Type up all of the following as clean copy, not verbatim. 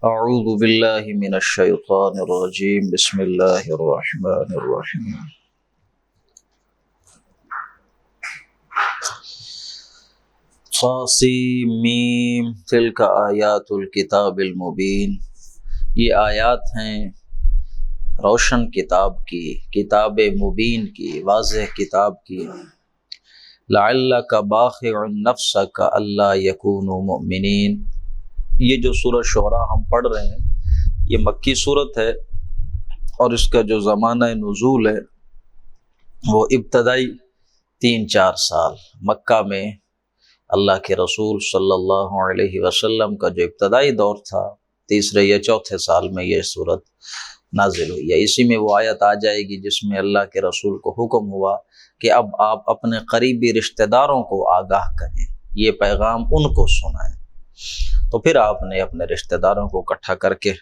اعوذ باللہ من الشیطان الرجیم بسم اللہ الرحمن الرحیم طاسیم تلک آیات الکتاب المبین، یہ آیات ہیں روشن کتاب کی، کتاب مبین کی، واضح کتاب کی۔ لعلک باخع نفسک الا یکونوا مؤمنین، یہ جو سورہ شعراء ہم پڑھ رہے ہیں یہ مکی صورت ہے، اور اس کا جو زمانہ نزول ہے وہ ابتدائی 3-4 سال مکہ میں اللہ کے رسول صلی اللہ علیہ وسلم کا جو ابتدائی دور تھا، تیسرے یا چوتھے سال میں یہ صورت نازل ہوئی ہے۔ اسی میں وہ آیت آ جائے گی جس میں اللہ کے رسول کو حکم ہوا کہ اب آپ اپنے قریبی رشتہ داروں کو آگاہ کریں، یہ پیغام ان کو سنائیں۔ تو پھر آپ نے اپنے رشتہ داروں کو اکٹھا کر کے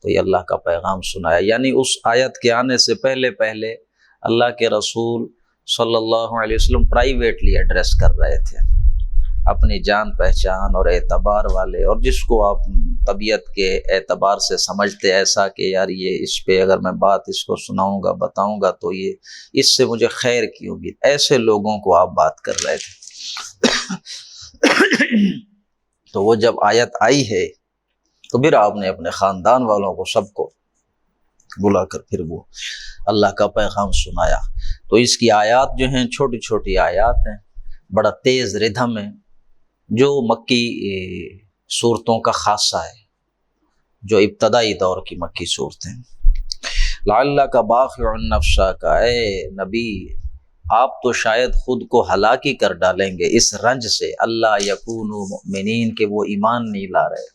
تو یہ اللہ کا پیغام سنایا، یعنی اس آیت کے آنے سے پہلے اللہ کے رسول صلی اللہ علیہ وسلم پرائیویٹلی ایڈریس کر رہے تھے اپنی جان پہچان اور اعتبار والے، اور جس کو آپ طبیعت کے اعتبار سے سمجھتے ایسا کہ یار یہ اس پہ اگر میں بات اس کو سناؤں گا بتاؤں گا تو یہ اس سے مجھے خیر کی امید، ایسے لوگوں کو آپ بات کر رہے تھے۔ تو وہ جب آیت آئی ہے تو پھر آپ نے اپنے خاندان والوں کو سب کو بلا کر پھر وہ اللہ کا پیغام سنایا۔ تو اس کی آیات جو ہیں چھوٹی چھوٹی آیات ہیں، بڑا تیز ردھم ہے، جو مکی صورتوں کا خاصہ ہے، جو ابتدائی دور کی مکی صورتیں۔ لعلک باخع نفسک، اے نبی آپ تو شاید خود کو ہلاکی کر ڈالیں گے اس رنج سے، اللہ یکونوا مؤمنین، کہ وہ ایمان نہیں لا رہے۔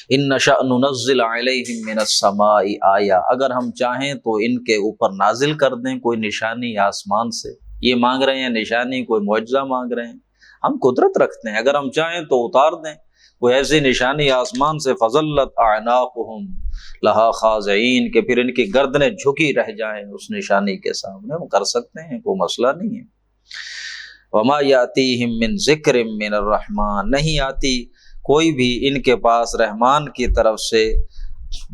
ان نشأ ننزل علیہم من السماء آیہ، اگر ہم چاہیں تو ان کے اوپر نازل کر دیں کوئی نشانی آسمان سے۔ یہ مانگ رہے ہیں نشانی، کوئی معجزہ مانگ رہے ہیں، ہم قدرت رکھتے ہیں، اگر ہم چاہیں تو اتار دیں کوئی ایسی نشانی آسمان سے، فظلت اعناقہم لہا خاضعین، کہ پھر ان کی گردنیں جھکی رہ جائیں اس نشانی کے سامنے، وہ کر سکتے ہیں، کوئی مسئلہ نہیں ہے۔ وما یاتیہم من ذکر من الرحمن، نہیں آتی کوئی بھی ان کے پاس رحمان کی طرف سے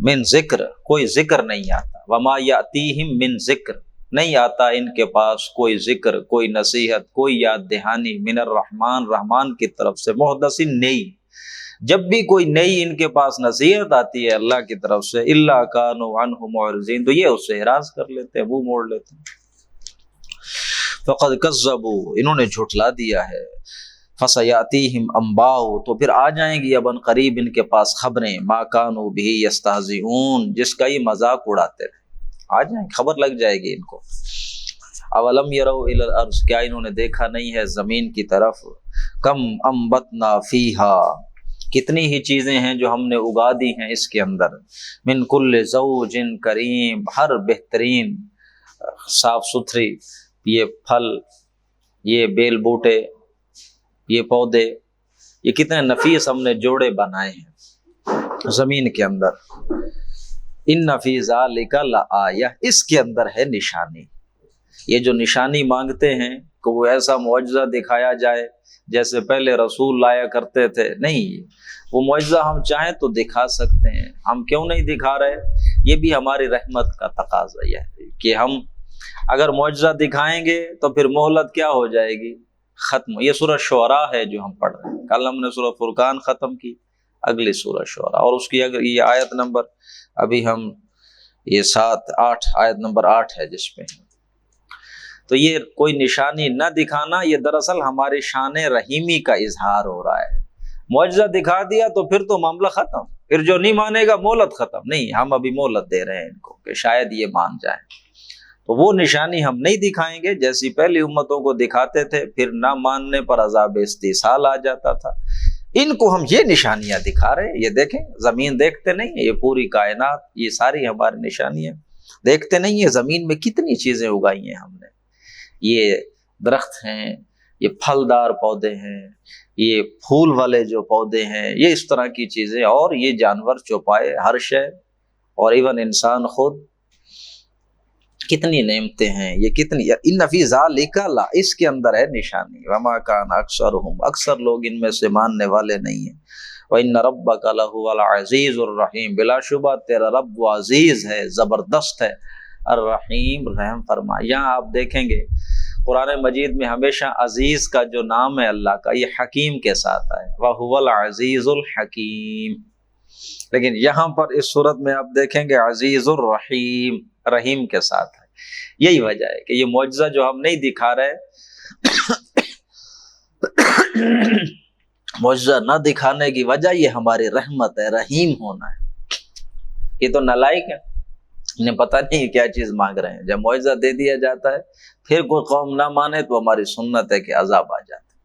من ذکر، کوئی ذکر نہیں آتا۔ وما یاتیہم من ذکر، نہیں آتا ان کے پاس کوئی ذکر، کوئی نصیحت، کوئی یاد دہانی، من الرحمن، رحمان کی طرف سے، محدث نئی، جب بھی کوئی نئی ان کے پاس نصیحت آتی ہے اللہ کی طرف سے، الا کانوا عنہ معرضین، تو یہ اس سے اعراض کر لیتے ہیں، منہ موڑ لیتے ہیں۔ فقد کذبوا، انہوں نے جھٹلا دیا ہے۔ فسیاتیہم انباء، تو پھر آ جائیں گی اب ان قریب ان کے پاس خبریں، ما کانوا بہ یستہزئون، جس کا یہ مذاق اڑاتے رہے، آ جائیں، خبر لگ جائے گی ان کو۔ اولم یروا الی الارض، کیا انہوں نے دیکھا نہیں ہے زمین کی طرف، کم انبتنا فیہا، کتنی ہی چیزیں ہیں جو ہم نے اگا دی ہیں اس کے اندر، من کل زوج کریم، ہر بہترین صاف ستھری، یہ پھل، یہ بیل بوٹے، یہ پودے، یہ کتنے نفیس ہم نے جوڑے بنائے ہیں زمین کے اندر۔ ان فی ذلک لآیہ، اس کے اندر ہے نشانی۔ یہ جو نشانی مانگتے ہیں کہ وہ ایسا معجزہ دکھایا جائے جیسے پہلے رسول لایا کرتے تھے، نہیں، وہ معجزہ ہم چاہیں تو دکھا سکتے ہیں، ہم کیوں نہیں دکھا رہے؟ یہ بھی ہماری رحمت کا تقاضا یہ ہے کہ ہم اگر معجزہ دکھائیں گے تو پھر مہلت کیا ہو جائے گی، ختم۔ یہ سورہ شعراء ہے جو ہم پڑھ رہے ہیں، کل ہم نے سورہ فرقان ختم کی، اگلی سورہ شعراء، اور اس کی اگر یہ آیت نمبر ابھی ہم یہ 7-8 آیت نمبر 8 ہے جس پہ، تو یہ کوئی نشانی نہ دکھانا، یہ دراصل ہماری شان رحیمی کا اظہار ہو رہا ہے۔ معجزہ دکھا دیا تو پھر تو معاملہ ختم، پھر جو نہیں مانے گا مہلت ختم، نہیں، ہم ابھی مہلت دے رہے ہیں ان کو کہ شاید یہ مان جائیں، تو وہ نشانی ہم نہیں دکھائیں گے جیسی پہلی امتوں کو دکھاتے تھے، پھر نہ ماننے پر عذاب استحصال آ جاتا تھا۔ ان کو ہم یہ نشانیاں دکھا رہے ہیں، یہ دیکھیں، زمین دیکھتے نہیں ہیں، یہ پوری کائنات، یہ ساری ہماری نشانیاں دیکھتے نہیں ہیں، زمین میں کتنی چیزیں اگائی ہیں ہم نے، یہ درخت ہیں، یہ پھلدار پودے ہیں، یہ پھول والے جو پودے ہیں، یہ اس طرح کی چیزیں، اور یہ جانور چوپائے، ہر شے، اور ایون انسان خود، کتنی نعمتیں ہیں، یہ کتنی، ان فی ذلک لا، اس کے اندر ہے نشانی، وما کان اکثرہم، اکثر لوگ ان میں سے ماننے والے نہیں ہیں، وَإِنَّ رَبَّكَ لَهُوَ الْعَزِيزُ الرَّحِيمُ، بلا شبہ تیرا رب وہ عزیز ہے، زبردست ہے، الرحیم رحم فرما۔ یہاں آپ دیکھیں گے قرآن مجید میں ہمیشہ عزیز کا جو نام ہے اللہ کا، یہ حکیم کے ساتھ ہے، وَهُوَ الْعَزِيزُ الْحَكِيمُ۔ لیکن یہاں پر اس صورت میں آپ دیکھیں گے عزیز الرحیم، رحیم کے ساتھ ہے۔ یہی وجہ ہے کہ یہ معجزہ جو ہم نہیں دکھا رہے، معجزہ نہ دکھانے کی وجہ یہ ہماری رحمت ہے، رحیم ہونا ہے۔ یہ تو نالائق ہے، انہیں پتہ نہیں کیا چیز مانگ رہے ہیں۔ جب معجزہ دے دیا جاتا ہے پھر کوئی قوم نہ مانے تو ہماری سنت ہے کہ عذاب آ جاتا ہے۔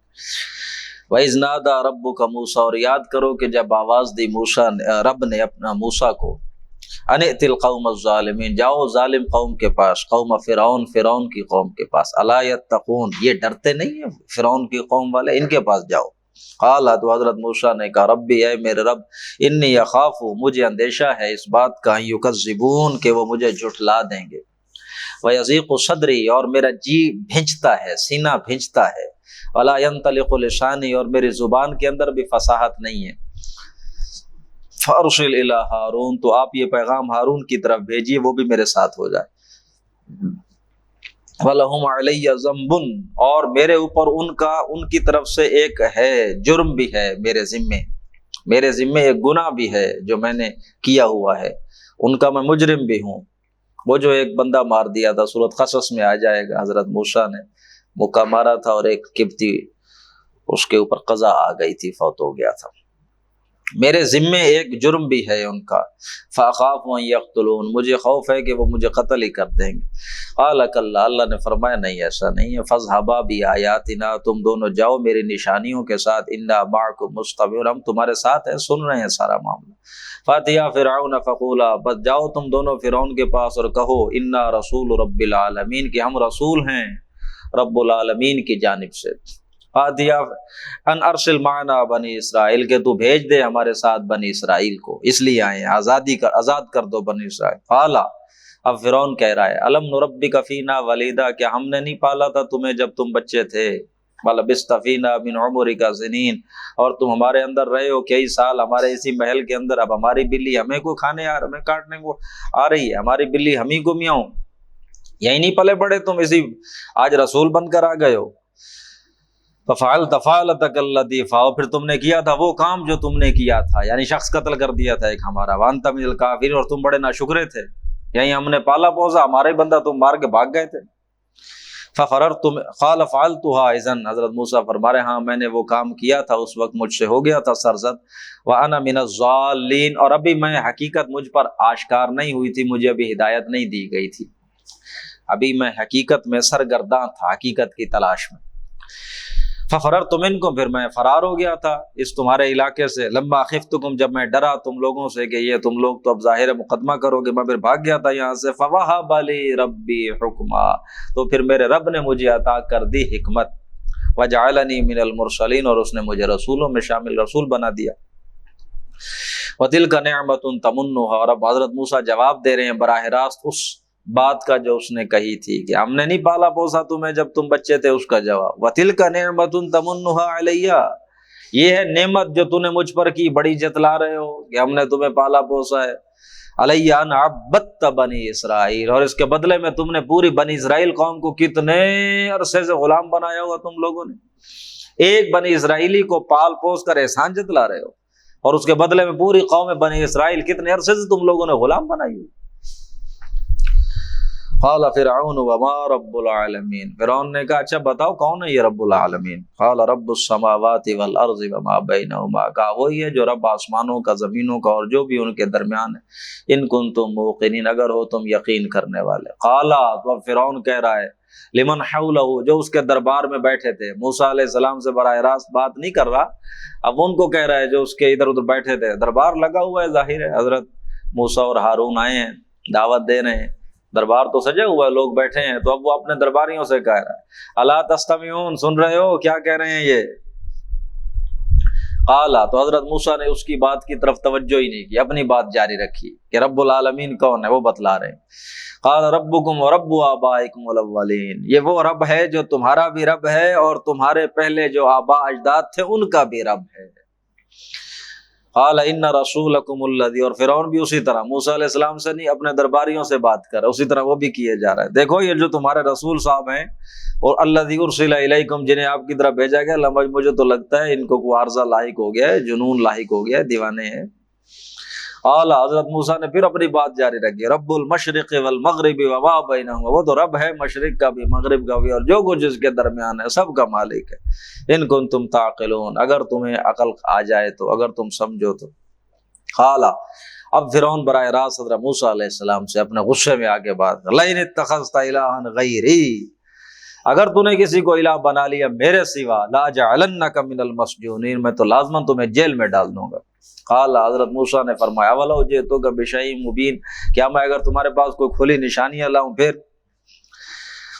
وَإِذْ نَادَىٰ رَبُّكَ مُوسَىٰ، اور یاد کرو کہ جب آواز دی موسیٰ رب نے اپنا موسیٰ کو، ان ائت القوم الظالمین، جاؤ ظالم قوم کے پاس، قوم فرعون، فرعون کی قوم کے پاس، الا یتقون، یہ ڈرتے نہیں ہیں فرعون کی قوم والے، ان کے پاس جاؤ۔ قال، تو حضرت موسیٰ نے کہا ربی، اے میرے رب، انی اخاف، مجھے اندیشہ ہے اس بات کا، یکذبون، کہ وہ مجھے جھٹلا دیں گے، ویضیق صدری، اور میرا جی بھنجتا ہے، سینہ بھنجتا ہے، ولا ینطلق لسانی، اور میری زبان کے اندر بھی فصاحت نہیں ہے، فارسل الی ہارون، تو آپ یہ پیغام ہارون کی طرف بھیجیے، وہ بھی میرے ساتھ ہو جائے، وَلَهُمْ عَلَيَّ ذَنْبٌ، اور میرے اوپر ان کی طرف سے ایک ہے، جرم بھی ہے میرے ذمے ایک گناہ بھی ہے جو میں نے کیا ہوا ہے، ان کا میں مجرم بھی ہوں۔ وہ جو ایک بندہ مار دیا تھا، سورۃ قصص میں آ جائے گا، حضرت موسیٰ نے مکہ مارا تھا اور ایک قبطی اس کے اوپر قضا آ گئی تھی، فوت ہو گیا تھا، میرے ذمے ایک جرم بھی ہے ان کا، فاخاف ان یقتلون، مجھے خوف ہے کہ وہ مجھے قتل ہی کر دیں گے۔ قال کلا، اللہ نے فرمایا نہیں، ایسا نہیں ہے، فاذهبا بآیاتنا، تم دونوں جاؤ میری نشانیوں کے ساتھ، انا معکم مستمعون، ہم تمہارے ساتھ ہیں، سن رہے ہیں سارا معاملہ۔ فاتیا فرعون فقولا، بس جاؤ تم دونوں فرعون کے پاس اور کہو، انا رسول رب العالمین، کہ ہم رسول ہیں رب العالمین کی جانب سے، فاتیا ان ارسل معنا بنی اسرائیل، کہ تو بھیج دے ہمارے ساتھ بنی اسرائیل کو، اس لیے آئے ہیں، آزاد کر دو بنی اسرائیل۔ قالا، اب فرعون کہہ رہا ہے، الم نربک فینا ولیدا، کیا ہم نے نہیں پالا تھا تمہیں جب تم بچے تھے، ولبثت فینا من عمرک سنین، اور تم ہمارے اندر رہے ہو کئی سال ہمارے اسی محل کے اندر، اب ہماری بلی ہمیں کو کھانے ہمیں کاٹنے کو آ رہی ہے، ہماری بلی ہم ہی کو میاؤں، یہی نہیں پلے پڑے تم، اسی آج رسول بن کر آ گئے ہو۔ ففعلت فعلتک التی فعلت، پھر تم نے کیا تھا وہ کام جو تم نے کیا تھا، یعنی شخص قتل کر دیا تھا ایک ہمارا، وانت من الکافرین، اور تم بڑے ناشکرے تھے، یہی ہم نے پالا پوسا، ہمارے بندہ تم مار کے بھاگ گئے تھے۔ ففررت، قال فعلتها اذا، حضرت موسیٰ فرما رہے ہاں میں نے وہ کام کیا تھا، اس وقت مجھ سے ہو گیا تھا سرزد، وانا من الضالین، اور ابھی میں حقیقت مجھ پر آشکار نہیں ہوئی تھی، مجھے ابھی ہدایت نہیں دی گئی تھی، ابھی میں حقیقت میں سرگرداں تھا، حقیقت کی تلاش میں۔ ففررت منکم، پھر میں فرار ہو گیا تھا اس تمہارے علاقے سے، لما خفتکم، جب میں ڈرا تم لوگوں سے کہ یہ تم لوگ تو اب ظاہر مقدمہ کرو گے، میں پھر بھاگ گیا تھا یہاں سے۔ فوہب لی ربی حکما، تو پھر میرے رب نے مجھے عطا کر دی حکمت، وجعلنی من المرسلین، اور اس نے مجھے رسولوں میں شامل رسول بنا دیا۔ وتلک نعمت تمنھا، اور اب حضرت موسیٰ جواب دے رہے ہیں براہ راست اس بات کا جو اس نے کہی تھی کہ ہم نے نہیں پالا پوسا تمہیں جب تم بچے تھے، اس کا جواب، وَتِلْكَ نِعْمَةٌ تَمُنُّهَا عَلَيَّ، یہ ہے نعمت جو تو نے مجھ پر کی، بڑی جتلا رہے ہو کہ ہم نے تمہیں پالا پوسا ہے، عَلَيَّ أَنْ عَبَّدْتَ بَنِي اسرائیل، اور اس کے بدلے میں تم نے پوری بنی اسرائیل قوم کو کتنے عرصے سے غلام بنایا ہوا تم لوگوں نے، ایک بنی اسرائیلی کو پال پوس کر احسان جتلا رہے ہو، اور اس کے بدلے میں پوری قوم بنی اسرائیل کتنے عرصے سے تم لوگوں نے غلام بنائی ہوئی۔ قال فرعون وما رب العالمین، فرعون نے کہا اچھا بتاؤ کون ہے یہ رب العالمین؟ قال رب السماوات والارض وما بینہما، کہا وہی ہے جو رب آسمانوں کا، زمینوں کا، اور جو بھی ان کے درمیان ہے، ان کنتم موقنین، اگر ہو تم یقین کرنے والے۔ قال، تو اب فرعون کہہ رہا ہے، لمن حولہ، جو اس کے دربار میں بیٹھے تھے، موسیٰ علیہ السلام سے براہ راست بات نہیں کر رہا، اب ان کو کہہ رہا ہے جو اس کے ادھر ادھر بیٹھے تھے، دربار لگا ہوا ہے، ظاہر ہے حضرت موسیٰ اور ہارون آئے ہیں، دعوت دے رہے ہیں، دربار تو سجا ہوا ہے، لوگ بیٹھے ہیں، تو اب وہ اپنے درباریوں سے کہہ رہا ہے، الا تستمعون، سن رہے ہو کیا کہہ رہے ہیں یہ؟ قال، تو حضرت موسیٰ نے اس کی بات کی طرف توجہ ہی نہیں کی، اپنی بات جاری رکھی کہ رب العالمین کون ہے وہ بتلا رہے ہیں۔ قال ربکم ورب آبائکم الاولین، یہ وہ رب ہے جو تمہارا بھی رب ہے اور تمہارے پہلے جو آباء اجداد تھے ان کا بھی رب ہے۔ قال ان رسولکم الذی، اور فرعون بھی اسی طرح موسیٰ علیہ السلام سے نہیں اپنے درباریوں سے بات کر رہا، اسی طرح وہ بھی کیے جا رہا ہے. دیکھو یہ جو تمہارے رسول صاحب ہیں اور الذی ارسل الیکم، جنہیں آپ کی طرف بھیجا گیا، مجھے تو لگتا ہے ان کو کوئی عارضہ لاحق ہو گیا ہے، جنون لاحق ہو گیا ہے، دیوانے ہیں. قال، حضرت موسیٰ نے پھر اپنی بات جاری رکھی، رب المشرق والمغرب وما بینہما، وہ تو رب ہے مشرق کا بھی مغرب کا بھی اور جو کچھ اس کے درمیان ہے، سب کا مالک ہے. ان کنتم تعقلون، اگر تمہیں عقل آ جائے تو، اگر تم سمجھو تو. قال، اب فرعون براہ راست حضرت موسیٰ علیہ السلام سے اپنے غصے میں آگے بات کر، لئن اتخذت الہا غیری، اگر تو نے کسی کو الہ بنا لیا میرے سوا، لاجعلنک من المسجونین، میں تو لازماً تمہیں جیل میں ڈال دوں گا. قال، حضرت موسیٰ نے فرمایا، ولو جئتک بشیء مبین، کیا میں اگر تمہارے پاس کوئی کھلی نشانیاں لاؤں پھر؟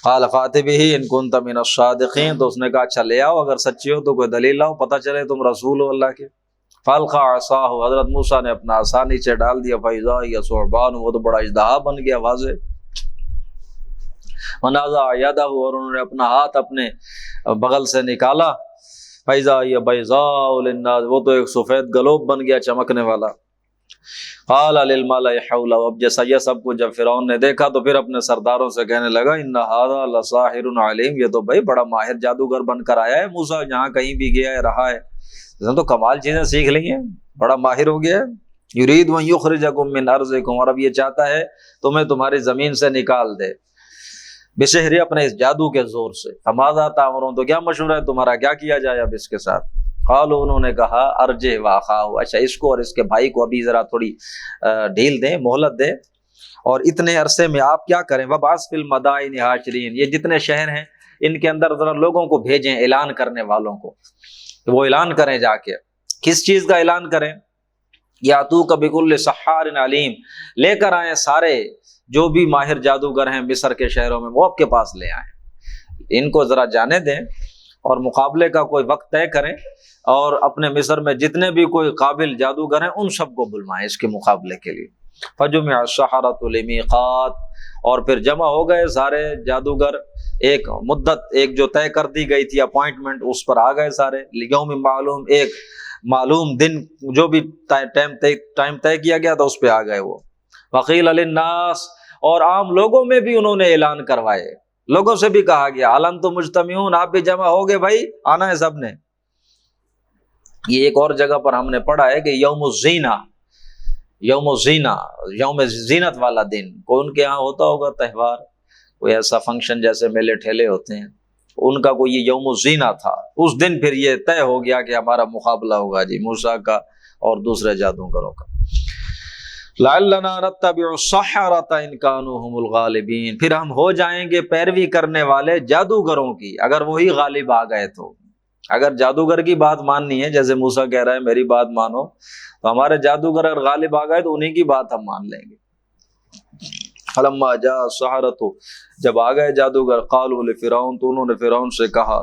قال فات بہ ان کنت من الصادقین، تو اس نے کہا اچھا لے آؤ، اگر سچی ہو تو کوئی دلیل لاؤ، پتہ چلے تم رسول ہو اللہ کے. فالقى عصاه، حضرت موسیٰ نے اپنا عصا نیچے ڈال دیا، فاذا هي ثعبان، وہ تو بڑا اژدہا بن گیا واضح. ونازع یدہ، اور انہوں نے اپنا ہاتھ اپنے بغل سے نکالا، فاذا هي بيضاء للناظرين، وہ تو ایک سفید گلوب بن گیا چمکنے والا. قال للملأ حوله، اب جیسا یہ سب کچھ جب فرعون نے دیکھا تو پھر اپنے سرداروں سے کہنے لگا، ان هذا لساحر علیم، یہ تو بھائی بڑا ماہر جادوگر بن کر آیا ہے موسیٰ، جہاں کہیں بھی گیا ہے رہا ہے، اس نے تو کمال چیزیں سیکھ لی ہیں، بڑا ماہر ہو گیا ہے. یرید ان یخرجکم من ارضکم، اور اب یہ چاہتا ہے تمہیں تمہاری زمین سے نکال دے، بسحر، اپنے اس جادو کے زور سے. فماذا تأمرون، تو کیا مشورہ ہے تمہارا، کیا کیا جائے اب اس کے ساتھ؟ قالوا، انہوں نے کہا، ارجع واخاہ، اچھا اس کو اور اس کے بھائی کو ابھی ذرا تھوڑی ڈھیل دیں، مہلت دیں، اور اتنے عرصے میں آپ کیا کریں، وبعث فی المدائن حاشرین، یہ جتنے شہر ہیں ان کے اندر ذرا لوگوں کو بھیجیں، اعلان کرنے والوں کو، وہ اعلان کریں جا کے. کس چیز کا اعلان کریں؟ یاتوک بکل سحار علیم، لے کر آئیں سارے جو بھی ماہر جادوگر ہیں مصر کے شہروں میں، وہ آپ کے پاس لے آئیں، ان کو ذرا جانے دیں اور مقابلے کا کوئی وقت طے کریں، اور اپنے مصر میں جتنے بھی کوئی قابل جادوگر ہیں ان سب کو بلوائیں اس کے مقابلے کے لیے. فجمع السحرۃ لمیقات، اور پھر جمع ہو گئے سارے جادوگر، ایک مدت، ایک جو طے کر دی گئی تھی اپوائنٹمنٹ، اس پر آ گئے سارے. لیوم معلوم، ایک معلوم دن جو بھی ٹائم طے کیا گیا تھا اس پہ آ گئے وہ. وقیل للناس، اور عام لوگوں میں بھی انہوں نے اعلان کروائے، لوگوں سے بھی کہا گیا، الانتم مجتمعون، آپ بھی جمع ہو گئے بھائی، آنا ہے سب نے. یہ ایک اور جگہ پر ہم نے پڑھا ہے کہ یوم الزینہ، یوم الزینہ، یوم زینت والا دن، کوئی ان کے ہاں ہوتا ہوگا تہوار، کوئی ایسا فنکشن جیسے میلے ٹھیلے ہوتے ہیں، ان کا کوئی یہ یوم الزینہ تھا. اس دن پھر یہ طے ہو گیا کہ ہمارا مقابلہ ہوگا جی موسیٰ کا اور دوسرے جادوگروں کا. لعلنا نتبع السحرۃ ان كانوا هم الغالبین، پھر ہم ہو جائیں گے پیروی کرنے والے جادوگروں کی اگر وہی غالب آ گئے تو. اگر جادوگر کی بات ماننی ہے، جیسے موسیٰ کہہ رہا ہے میری بات مانو، تو ہمارے جادوگر اگر غالب آ گئے تو انہی کی بات ہم مان لیں گے. فلما جاء السحرۃ، جب آ گئے جادوگر، قالوا لفرعون، تو انہوں نے فرعون سے کہا،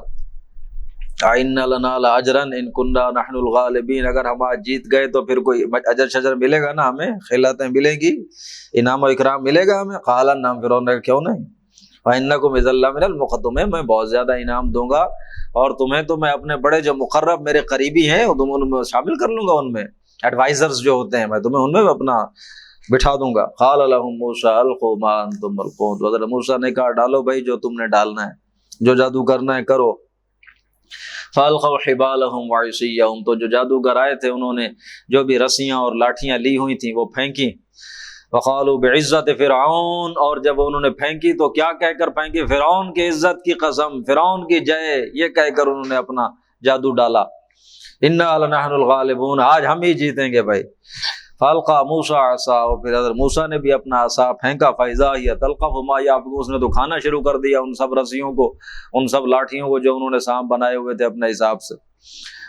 ان لنا لاجرا ان كنا نحن الغالبین، اگر ہم آج جیت گئے تو پھر کوئی اجر شجر ملے گا نا، ہمیں خلعتیں ملیں گی، انعام و اکرام ملے گا ہمیں. قال نعم، فرعون نے کیوں نہیں، وانکم اذا لمن المقرمین، میں بہت زیادہ انعام دوں گا، اور تمہیں تو میں اپنے بڑے جو مقرب میرے قریبی ہیں تم ان میں شامل کر لوں گا، ان میں ایڈوائزرز جو ہوتے ہیں میں تمہیں ان میں اپنا بٹھا دوں گا. قال لهم موسیٰ القوا ما انتم ملقون، تو حضرت موسیٰ نے کہا ڈالو بھائی جو تم نے ڈالنا ہے، جو جادو کرنا ہے کرو. فالقوا حبالهم وعصیهم، تو جو جادوگر آئے تھے انہوں نے جو بھی رسیاں اور لاٹھیاں لی ہوئی تھیں وہ پھینکی. وقالوا بعزت فرعون، اور جب انہوں نے پھینکی تو کیا کہہ کر پھینکی، فرعون کی عزت کی قسم، فرعون کی جے، یہ کہہ کر انہوں نے اپنا جادو ڈالا. انا لنحن الغالبون، آج ہم ہی جیتیں گے بھائی. فالقى موسیٰ عصاه، پھر حضرت موسیٰ نے بھی اپنا عصا پھینکا، فاذا هي تلقف ما يافكون، اس نے تو کھانا شروع کر دیا ان سب رسیوں کو، ان سب لاٹھیوں کو جو انہوں نے سانپ بنائے ہوئے تھے اپنے حساب سے.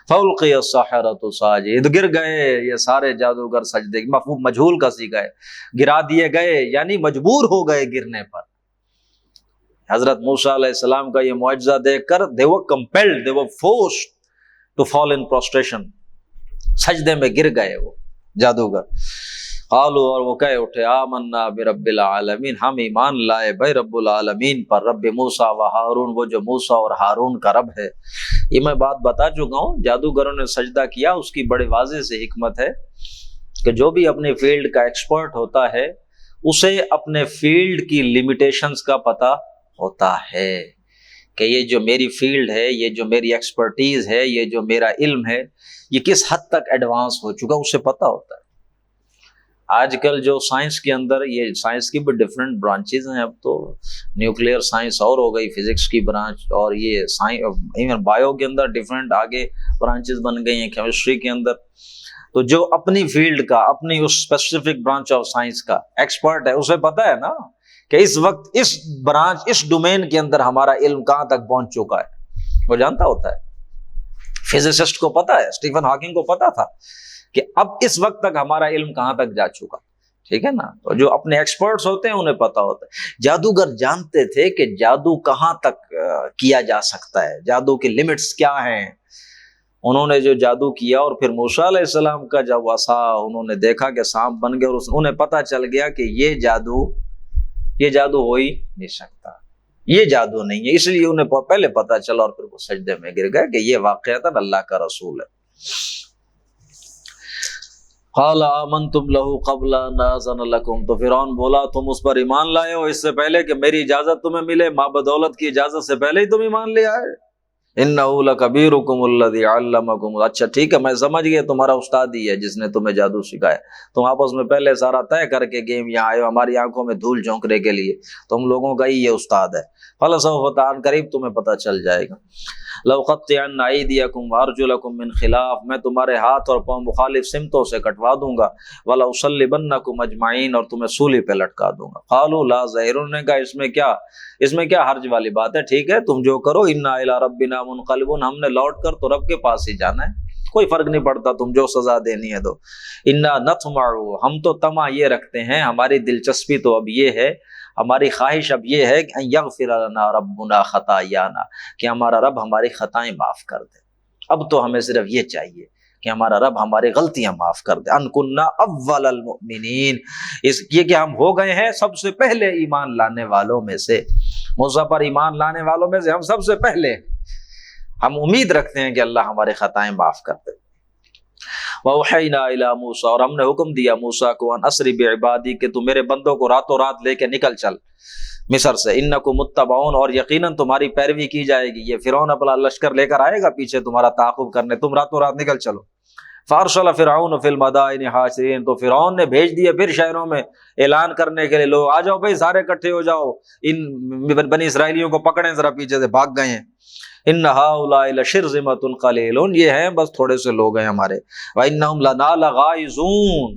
فالقي السحرۃ ساجدین، گر گئے یہ سارے جادوگر سجدے، مفعول مجہول کا صیغہ ہے، گرا دیے گئے یعنی مجبور ہو گئے گرنے پر. حضرت موسیٰ علیہ السلام کا یہ معجزہ دیکھ کر they were compelled, they were forced to fall in prostration، سجدے میں گر گئے وہ جادوگر. قالوا، اور وہ کہہ اٹھے، آمنا برب العالمین، ہم ایمان لائے بھائی رب العالمین پر، رب موسیٰ و ہارون، وہ جو موسیٰ اور ہارون کا رب ہے. یہ میں بات بتا چکا ہوں، جادوگروں نے سجدہ کیا، اس کی بڑے واضح سے حکمت ہے کہ جو بھی اپنے فیلڈ کا ایکسپرٹ ہوتا ہے اسے اپنے فیلڈ کی لیمیٹیشنز کا پتہ ہوتا ہے کہ یہ جو میری فیلڈ ہے، یہ جو میری ایکسپرٹیز ہے، یہ جو میرا علم ہے، یہ کس حد تک ایڈوانس ہو چکا اسے پتہ ہوتا ہے۔ آج کل جو سائنس کے اندر، یہ سائنس کی بھی ڈفرینٹ برانچز ہیں، اب تو نیوکلیئر سائنس اور ہو گئی، فزکس کی برانچ، اور یہ ایون بایو کے اندر ڈفرینٹ آگے برانچز بن گئی ہیں، کیمسٹری کے اندر۔ تو جو اپنی فیلڈ کا، اپنی اس اسپیسیفک برانچ آف سائنس کا ایکسپرٹ ہے، اسے پتہ ہے نا کہ اس وقت اس برانچ، اس ڈومین کے اندر ہمارا علم کہاں تک پہنچ چکا ہے، وہ جانتا ہوتا ہے۔ فزسسٹ کو پتہ ہے، اسٹیفن ہاکنگ کو پتہ تھا کہ اب اس وقت تک ہمارا علم کہاں تک جا چکا، ٹھیک ہے نا۔ تو جو اپنے ایکسپرٹس ہوتے ہیں انہیں پتہ ہوتا ہے۔ جادوگر جانتے تھے کہ جادو کہاں تک کیا جا سکتا ہے، جادو کی لمٹس کیا ہیں۔ انہوں نے جو جادو کیا، اور پھر موسیٰ علیہ السلام کا جب عصا انہوں نے دیکھا کہ سانپ بن گیا، اور انہیں پتہ چل گیا کہ یہ جادو ہو ہی نہیں سکتا، یہ جادو نہیں ہے۔ اس لیے انہیں پہلے پتہ چلا، اور پھر وہ سجدے میں گر گئے کہ یہ واقعتاً اللہ کا رسول ہے۔ قال آمنتم لہ قبل ان آذن لکم، تو فرعون بولا تم اس پر ایمان لائے ہو اس سے پہلے کہ میری اجازت تمہیں ملے، ماں بدولت کی اجازت سے پہلے ہی تم ایمان لے آئے۔ انہ لکبیرکم الذی علمکم، اچھا ٹھیک ہے میں سمجھ گیا تمہارا استاد ہی ہے جس نے تمہیں جادو سکھایا، تم آپس میں پہلے سارا طے کر کے گیم یہاں آئے ہو ہماری آنکھوں میں دھول جھونکنے کے لیے، تم لوگوں کا ہی یہ استاد ہے۔ فلسوف تعالى قریب تمہیں پتہ چل جائے گا۔ لأقطعن أيديكم وأرجلكم من خلاف، میں تمہارے ہاتھ اور پاؤں مخالف سمتوں سے کٹوا دوں گا۔ ولأصلبنكم أجمعين، اور تمہیں سولی پہ لٹکا دوں گا۔ قالوا لا ضير، نے کہا اس میں کیا حرج والی بات ہے، ٹھیک ہے تم جو کرو، انا إلى ربنا منقلبون، ہم نے لوٹ کر تو رب کے پاس ہی جانا ہے، کوئی فرق نہیں پڑتا، تم جو سزا دینی ہے دو۔ انا نطمع، ہم تو طمع یہ رکھتے ہیں، ہماری دلچسپی تو اب یہ ہے، ہماری خواہش اب یہ ہے کہ یغفر لنا ربنا خطایانا، کہ ہمارا رب ہماری خطائیں معاف کر دے۔ اب تو ہمیں صرف یہ چاہیے کہ ہمارا رب ہماری غلطیاں معاف کر دے۔ ان کننا اول المؤمنین، یہ کہ ہم ہو گئے ہیں سب سے پہلے ایمان لانے والوں میں سے، موسیٰ پر ایمان لانے والوں میں سے ہم سب سے پہلے، ہم امید رکھتے ہیں کہ اللہ ہماری خطائیں معاف کر دے۔ وَأَوْحَيْنَا إِلَىٰ مُوسَىٰ، اور ہم نے حکم دیا موسیٰ کو، ان اسری بعبادی، کہ تو میرے بندوں کو راتوں رات لے کے نکل چل مصر سے، انکم متبعون، اور یقیناً تمہاری پیروی کی جائے گی، یہ فرعون اپنا لشکر لے کر آئے گا پیچھے تمہارا تعاقب کرنے، تم راتوں رات نکل چلو۔ فارسل فرعون فی المدائن حاشرین، تو فرعون نے بھیج دیا پھر شہروں میں اعلان کرنے کے لیے، لوگ آ جاؤ بھائی سارے اکٹھے ہو جاؤ، ان بنی اسرائیلیوں کو پکڑیں، ذرا پیچھے سے بھاگ گئے ہیں۔ ان ہؤلاء لشرذمۃ قلیلون، یہ ہیں بس تھوڑے سے لوگ ہیں ہمارے، وانہم لنا لغائظون،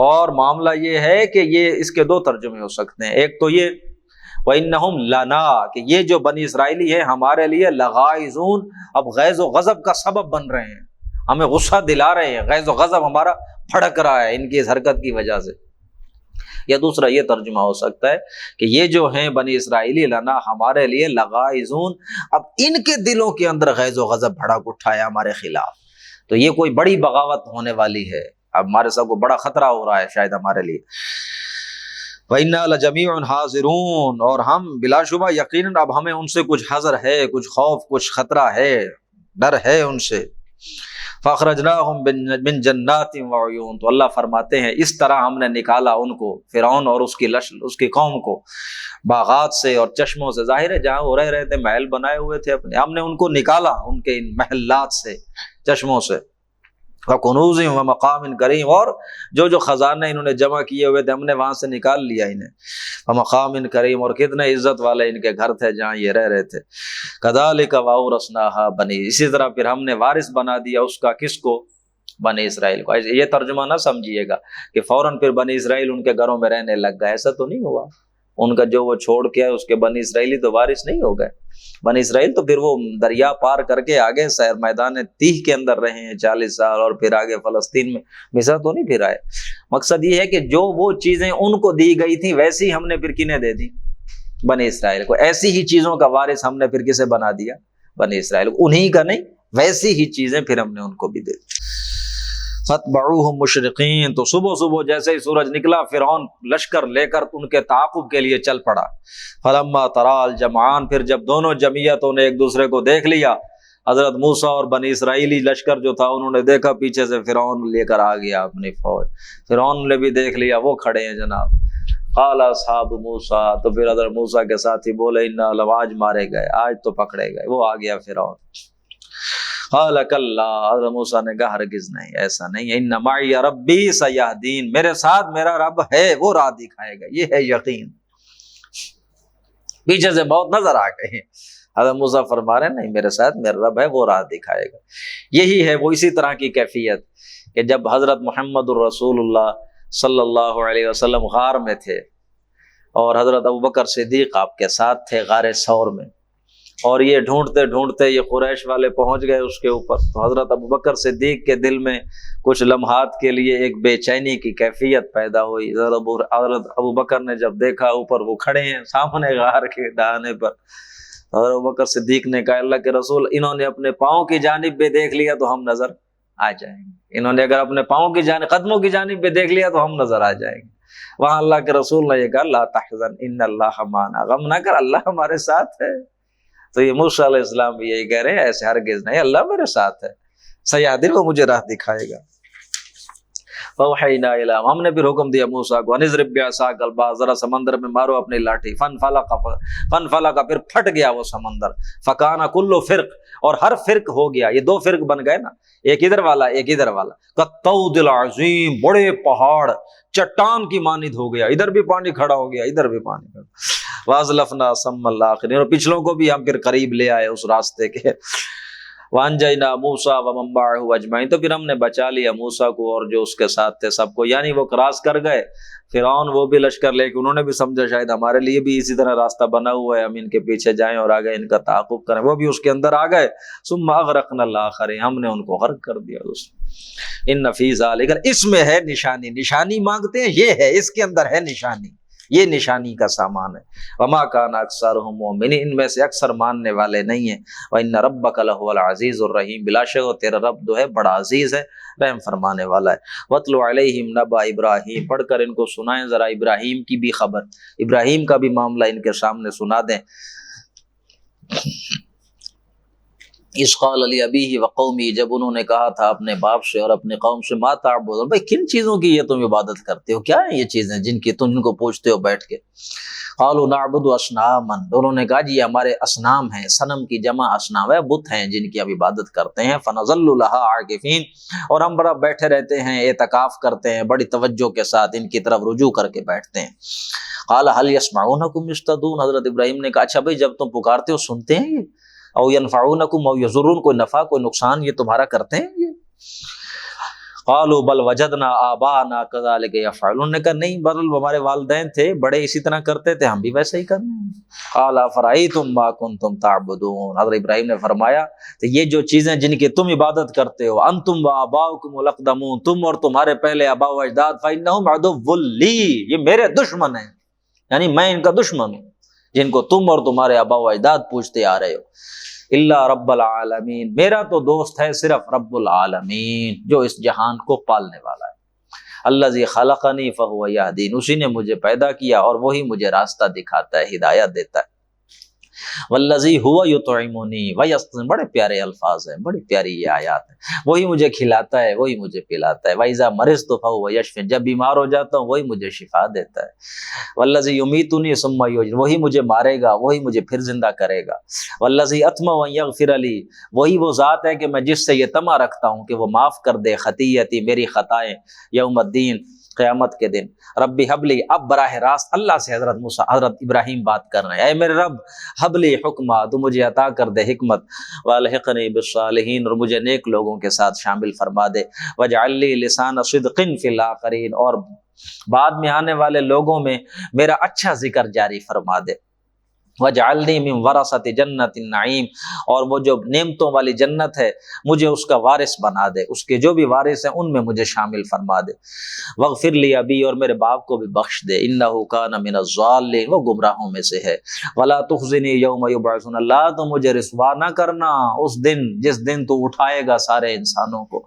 اور معاملہ یہ ہے کہ یہ اس کے دو ترجمے ہو سکتے ہیں، ایک تو یہ وانہم لنا، کہ یہ جو بنی اسرائیلی ہیں ہمارے لیے لغائظون، اب غیظ و غضب کا سبب بن رہے ہیں، ہمیں غصہ دلا رہے ہیں، غیظ و غضب ہمارا بھڑک رہا ہے ان کی اس حرکت کی وجہ سے۔ یا دوسرا یہ ترجمہ ہو سکتا ہے کہ یہ جو ہیں بنی اسرائیلی لنا ہمارے لیے لغائظون، اب ان کے دلوں کے اندر غیظ و غضب بھڑک اٹھا ہے ہمارے خلاف، تو یہ کوئی بڑی بغاوت ہونے والی ہے، اب ہمارے سب کو بڑا خطرہ ہو رہا ہے شاید ہمارے لیے۔ وَإِنَّا لَجَمِيعٌ حَاذِرُونَ، اور ہم بلا شبہ یقیناً اب ہمیں ان سے کچھ حذر ہے، کچھ خوف، کچھ خطرہ ہے، ڈر ہے ان سے۔ فَأَخْرَجْنَاهُمْ مِنْ جَنَّاتٍ وَعُيُونٍ، تو اللہ فرماتے ہیں اس طرح ہم نے نکالا ان کو، فرعون اور اس کی قوم کو، باغات سے اور چشموں سے، ظاہر ہے جہاں وہ رہ رہے تھے محل بنائے ہوئے تھے اپنے، ہم نے ان کو نکالا ان کے ان محلات سے، چشموں سے، وَكُنُوزٍ وَمَقَامٍ كَرِيمٍ، اور جو خزانے انہوں نے جمع کیے ہوئے تھے ہم نے وہاں سے نکال لیا انہیں، وَمَقَامٍ كَرِيمٍ، اور کتنے عزت والے ان کے گھر تھے جہاں یہ رہ رہے تھے۔ كَذَلِكَ وَأَوْرَثْنَاهَا بَنِي، اسی طرح پھر ہم نے وارث بنا دیا اس کا، کس کو؟ بنی اسرائیل کو۔ یہ ترجمہ نہ سمجھیے گا کہ فوراً پھر بنی اسرائیل ان کے گھروں میں رہنے لگ گئے، ایسا تو نہیں ہوا، ان کا جو وہ چھوڑ کے اس کے بنی اسرائیلی تو وارث نہیں ہو گئے، بنی اسرائیل تو پھر وہ دریا پار کر کے آگے سیر میدان تیہ کے اندر رہے ہیں 40 سال، اور پھر آگے فلسطین میں، مصر تو نہیں پھر آئے۔ مقصد یہ ہے کہ جو وہ چیزیں ان کو دی گئی تھیں ویسی ہم نے پھر کنہیں دے دی؟ بنی اسرائیل کو۔ ایسی ہی چیزوں کا وارث ہم نے پھر کسے بنا دیا؟ بنی اسرائیل کو، انہی کا نہیں، ویسی ہی چیزیں پھر ہم نے ان کو بھی دے دی۔ فَاتْبَعُوهُمْ مُشْرِقِينَ، تو صبح صبح جیسے ہی سورج نکلا فرعون لشکر لے کر ان کے تعاقب کے لیے چل پڑا۔ فَلَمَّا تَرَا الْجَمْعَانِ، پھر جب دونوں جمعیتوں نے ایک دوسرے کو دیکھ لیا، حضرت موسیٰ اور بنی اسرائیلی لشکر جو تھا انہوں نے دیکھا پیچھے سے فرعون لے کر آ گیا اپنی فوج، فرعون نے بھی دیکھ لیا وہ کھڑے ہیں جناب۔ قال اصحاب موسیٰ، تو پھر حضرت موسیٰ کے ساتھی بولے انا آج مارے گئے، آج تو پکڑے گئے، وہ آ گیا فرعون۔ قال کلا، حضرت موسیٰ نے کہا ہرگز نہیں، ایسا نہیں ہے، ان معی ربی سیہدین، میرے ساتھ میرا رب ہے، وہ راہ دکھائے گا، یہ ہے یقین۔ پیچھے سے بہت نظر آ گئے، حضرت موسیٰ فرما رہے ہیں نہیں، میرے ساتھ میرا رب ہے، وہ راہ دکھائے گا۔ یہی ہے وہ اسی طرح کی کیفیت کہ جب حضرت محمد الرسول اللہ صلی اللہ علیہ وسلم غار میں تھے اور حضرت ابوبکر صدیق آپ کے ساتھ تھے غار ثور میں، اور یہ ڈھونڈتے ڈھونڈتے یہ قریش والے پہنچ گئے اس کے اوپر، تو حضرت ابوبکر صدیق کے دل میں کچھ لمحات کے لیے ایک بے چینی کی کیفیت پیدا ہوئی۔ حضرت ابوبکر نے جب دیکھا اوپر وہ کھڑے ہیں سامنے غار کے دہانے پر، حضرت ابوبکر صدیق نے کہا اللہ کے رسول انہوں نے اپنے پاؤں کی جانب بھی دیکھ لیا تو ہم نظر آ جائیں گے، انہوں نے اگر اپنے پاؤں کی جانب قدموں کی جانب بھی دیکھ لیا تو ہم نظر آ جائیں گے۔ وہاں اللہ کے رسول نے یہ کہا لا تحزن ان اللہ معنا، غم نہ کر اللہ ہمارے ساتھ ہے۔ تو یہ موسیٰ علیہ السلام بھی یہی کہہ رہے ہیں ایسے ہرگز نہیں، اللہ میرے ساتھ ہے، سیہدین، وہ مجھے راہ دکھائے گا۔ فوحینا الی، ہم نے پھر حکم دیا موسیٰ کو انضرب بعصاک البحر، ذرا سمندر میں مارو اپنی لاٹھی، فانفلق، پھر پھٹ گیا وہ سمندر، فکان کل فرق، اور ہر فرق ہو گیا، یہ دو فرق بن گئے نا، ایک ادھر والا ایک ادھر والا، کالطود العظیم، بڑے پہاڑ چٹان کی مانند ہو گیا، ادھر بھی پانی کھڑا ہو گیا ادھر بھی پانی کھڑا، وازلفنا ثم الاخرین، اور پچھلوں کو بھی ہم پھر قریب لے آئے اس راستے کے، وانجینا موسیٰ ومن معہ اجمعین، تو پھر ہم نے بچا لیا موسیٰ کو اور جو اس کے ساتھ تھے سب کو، یعنی وہ کراس کر گئے فرعون، وہ بھی لشکر لے کے، انہوں نے بھی سمجھا شاید ہمارے لیے بھی اسی طرح راستہ بنا ہوا ہے، ہم ان کے پیچھے جائیں اور آگے ان کا تعاقب کریں، وہ بھی اس کے اندر آ گئے، ثم اغرقنا الاخرین، ہم نے ان کو غرق کر دیا۔ ان فی ذالک، اس میں ہے نشانی، نشانی مانگتے ہیں یہ ہے، اس کے اندر ہے نشانی، یہ نشانی کا سامان ہے۔ وما کان اکثرهم مؤمنین، ان میں سے اکثر ماننے والے نہیں ہیں۔ وان ربک لہو العزیز الرحیم، بلا شک تیرا رب جو ہے بڑا عزیز ہے، رحم فرمانے والا ہے۔ واتلو علیہم نبأ ابراہیم، پڑھ کر ان کو سنائیں ذرا ابراہیم کی بھی خبر، ابراہیم کا بھی معاملہ ان کے سامنے سنا دیں۔ اذ قال لأبیہ وقومہ، جب انہوں نے کہا تھا اپنے باپ سے اور اپنے قوم سے، ما تعبدون، بھائی کن چیزوں کی یہ تم عبادت کرتے ہو، کیا ہیں یہ چیزیں جن کی تم ان کو پوچھتے ہو بیٹھ کے؟ قالوا نعبد اصناما، انہوں نے کہا جی ہمارے اصنام ہیں، صنم کی جمع اصنام ہے، بت ہیں جن کی ہم عبادت کرتے ہیں، فنظل لها عاکفین، اور ہم بڑا بیٹھے رہتے ہیں، اعتکاف کرتے ہیں، بڑی توجہ کے ساتھ ان کی طرف رجوع کر کے بیٹھتے ہیں۔ قال هل يسمعونكم اذ تدعون، حضرت ابراہیم نے کہا اچھا بھائی جب تم پکارتے ہو سنتے ہیں یہ؟ او ینفعونکم او یضرون، کوئی نفع کوئی نقصان یہ تمہارا کرتے ہیں یہ؟ قالوا بل وجدنا آباءنا كذلك يفعلون، انہوں نے کہا نہیں بل ہمارے والدین تھے بڑے اسی طرح کرتے تھے، ہم بھی ویسے ہی کرتے ہیں۔ قال افرأيتم ما كنتم تعبدون، حضرت ابراہیم نے فرمایا کہ یہ جو چیزیں جن کی تم عبادت کرتے ہو، انتم وآباؤکم الاقدمون، تم اور تمہارے پہلے آباء و اجداد، فإنهم عدو لي، یہ میرے دشمن ہیں، یعنی میں ان کا دشمن ہوں جن کو تم اور تمہارے آباء و اجداد پوجتے آ رہے ہو۔ الا رب العالمین، میرا تو دوست ہے صرف رب العالمین جو اس جہان کو پالنے والا ہے۔ الذی خلقنی فہو یہدین، اسی نے مجھے پیدا کیا اور وہی مجھے راستہ دکھاتا ہے، ہدایت دیتا ہے۔ والذی هو یطعمنی ویسقین، بڑے پیارے الفاظ ہیں، بڑی پیاری یہ آیات ہیں، وہی مجھے کھلاتا ہے وہی مجھے پلاتا ہے۔ واذا مرضت فهو یشفین، جب بیمار ہو جاتا ہوں وہی مجھے شفا دیتا ہے۔ والذی یمیتنی ثم یحیین، وہی مجھے مارے گا وہی مجھے پھر زندہ کرے گا۔ والذی اطمع ان یغفر لی، وہی وہ ذات ہے کہ میں جس سے یہ طمع رکھتا ہوں کہ وہ معاف کر دے خطیئتی، میری خطائیں، یوم الدین، قیامت کے دن۔ ربی حبلی، اب براہ راست اللہ سے حضرت ابراہیم بات کر رہے ہیں، اے میرے رب حبلی حکمہ، تو مجھے عطا کر دے حکمت، والحقنی بالصالحین، اور مجھے نیک لوگوں کے ساتھ شامل فرما دے، واجعل لی لسان صدق فی الاخرین، اور بعد میں آنے والے لوگوں میں میرا اچھا ذکر جاری فرما دے۔ وَاجْعَلْنِي مِنْ وَرَثَةِ جَنَّةِ النَّعِيمِ، اور وہ جو نعمتوں والی جنت ہے مجھے اس کا وارث بنا دے، اس کے جو بھی وارث ہیں ان میں مجھے شامل فرما دے۔ وَاغْفِرْ لِي أَبِي، اور میرے باپ کو بھی بخش دے، إِنَّهُ كَانَ مِنَ الضَّالِّينَ، وہ گمراہوں میں سے ہے۔ وَلَا تُخْزِنِي يَوْمَ يُبْعَثُونَ، اللہ تو مجھے رسوا نہ کرنا اس دن جس دن تو اٹھائے گا سارے انسانوں کو،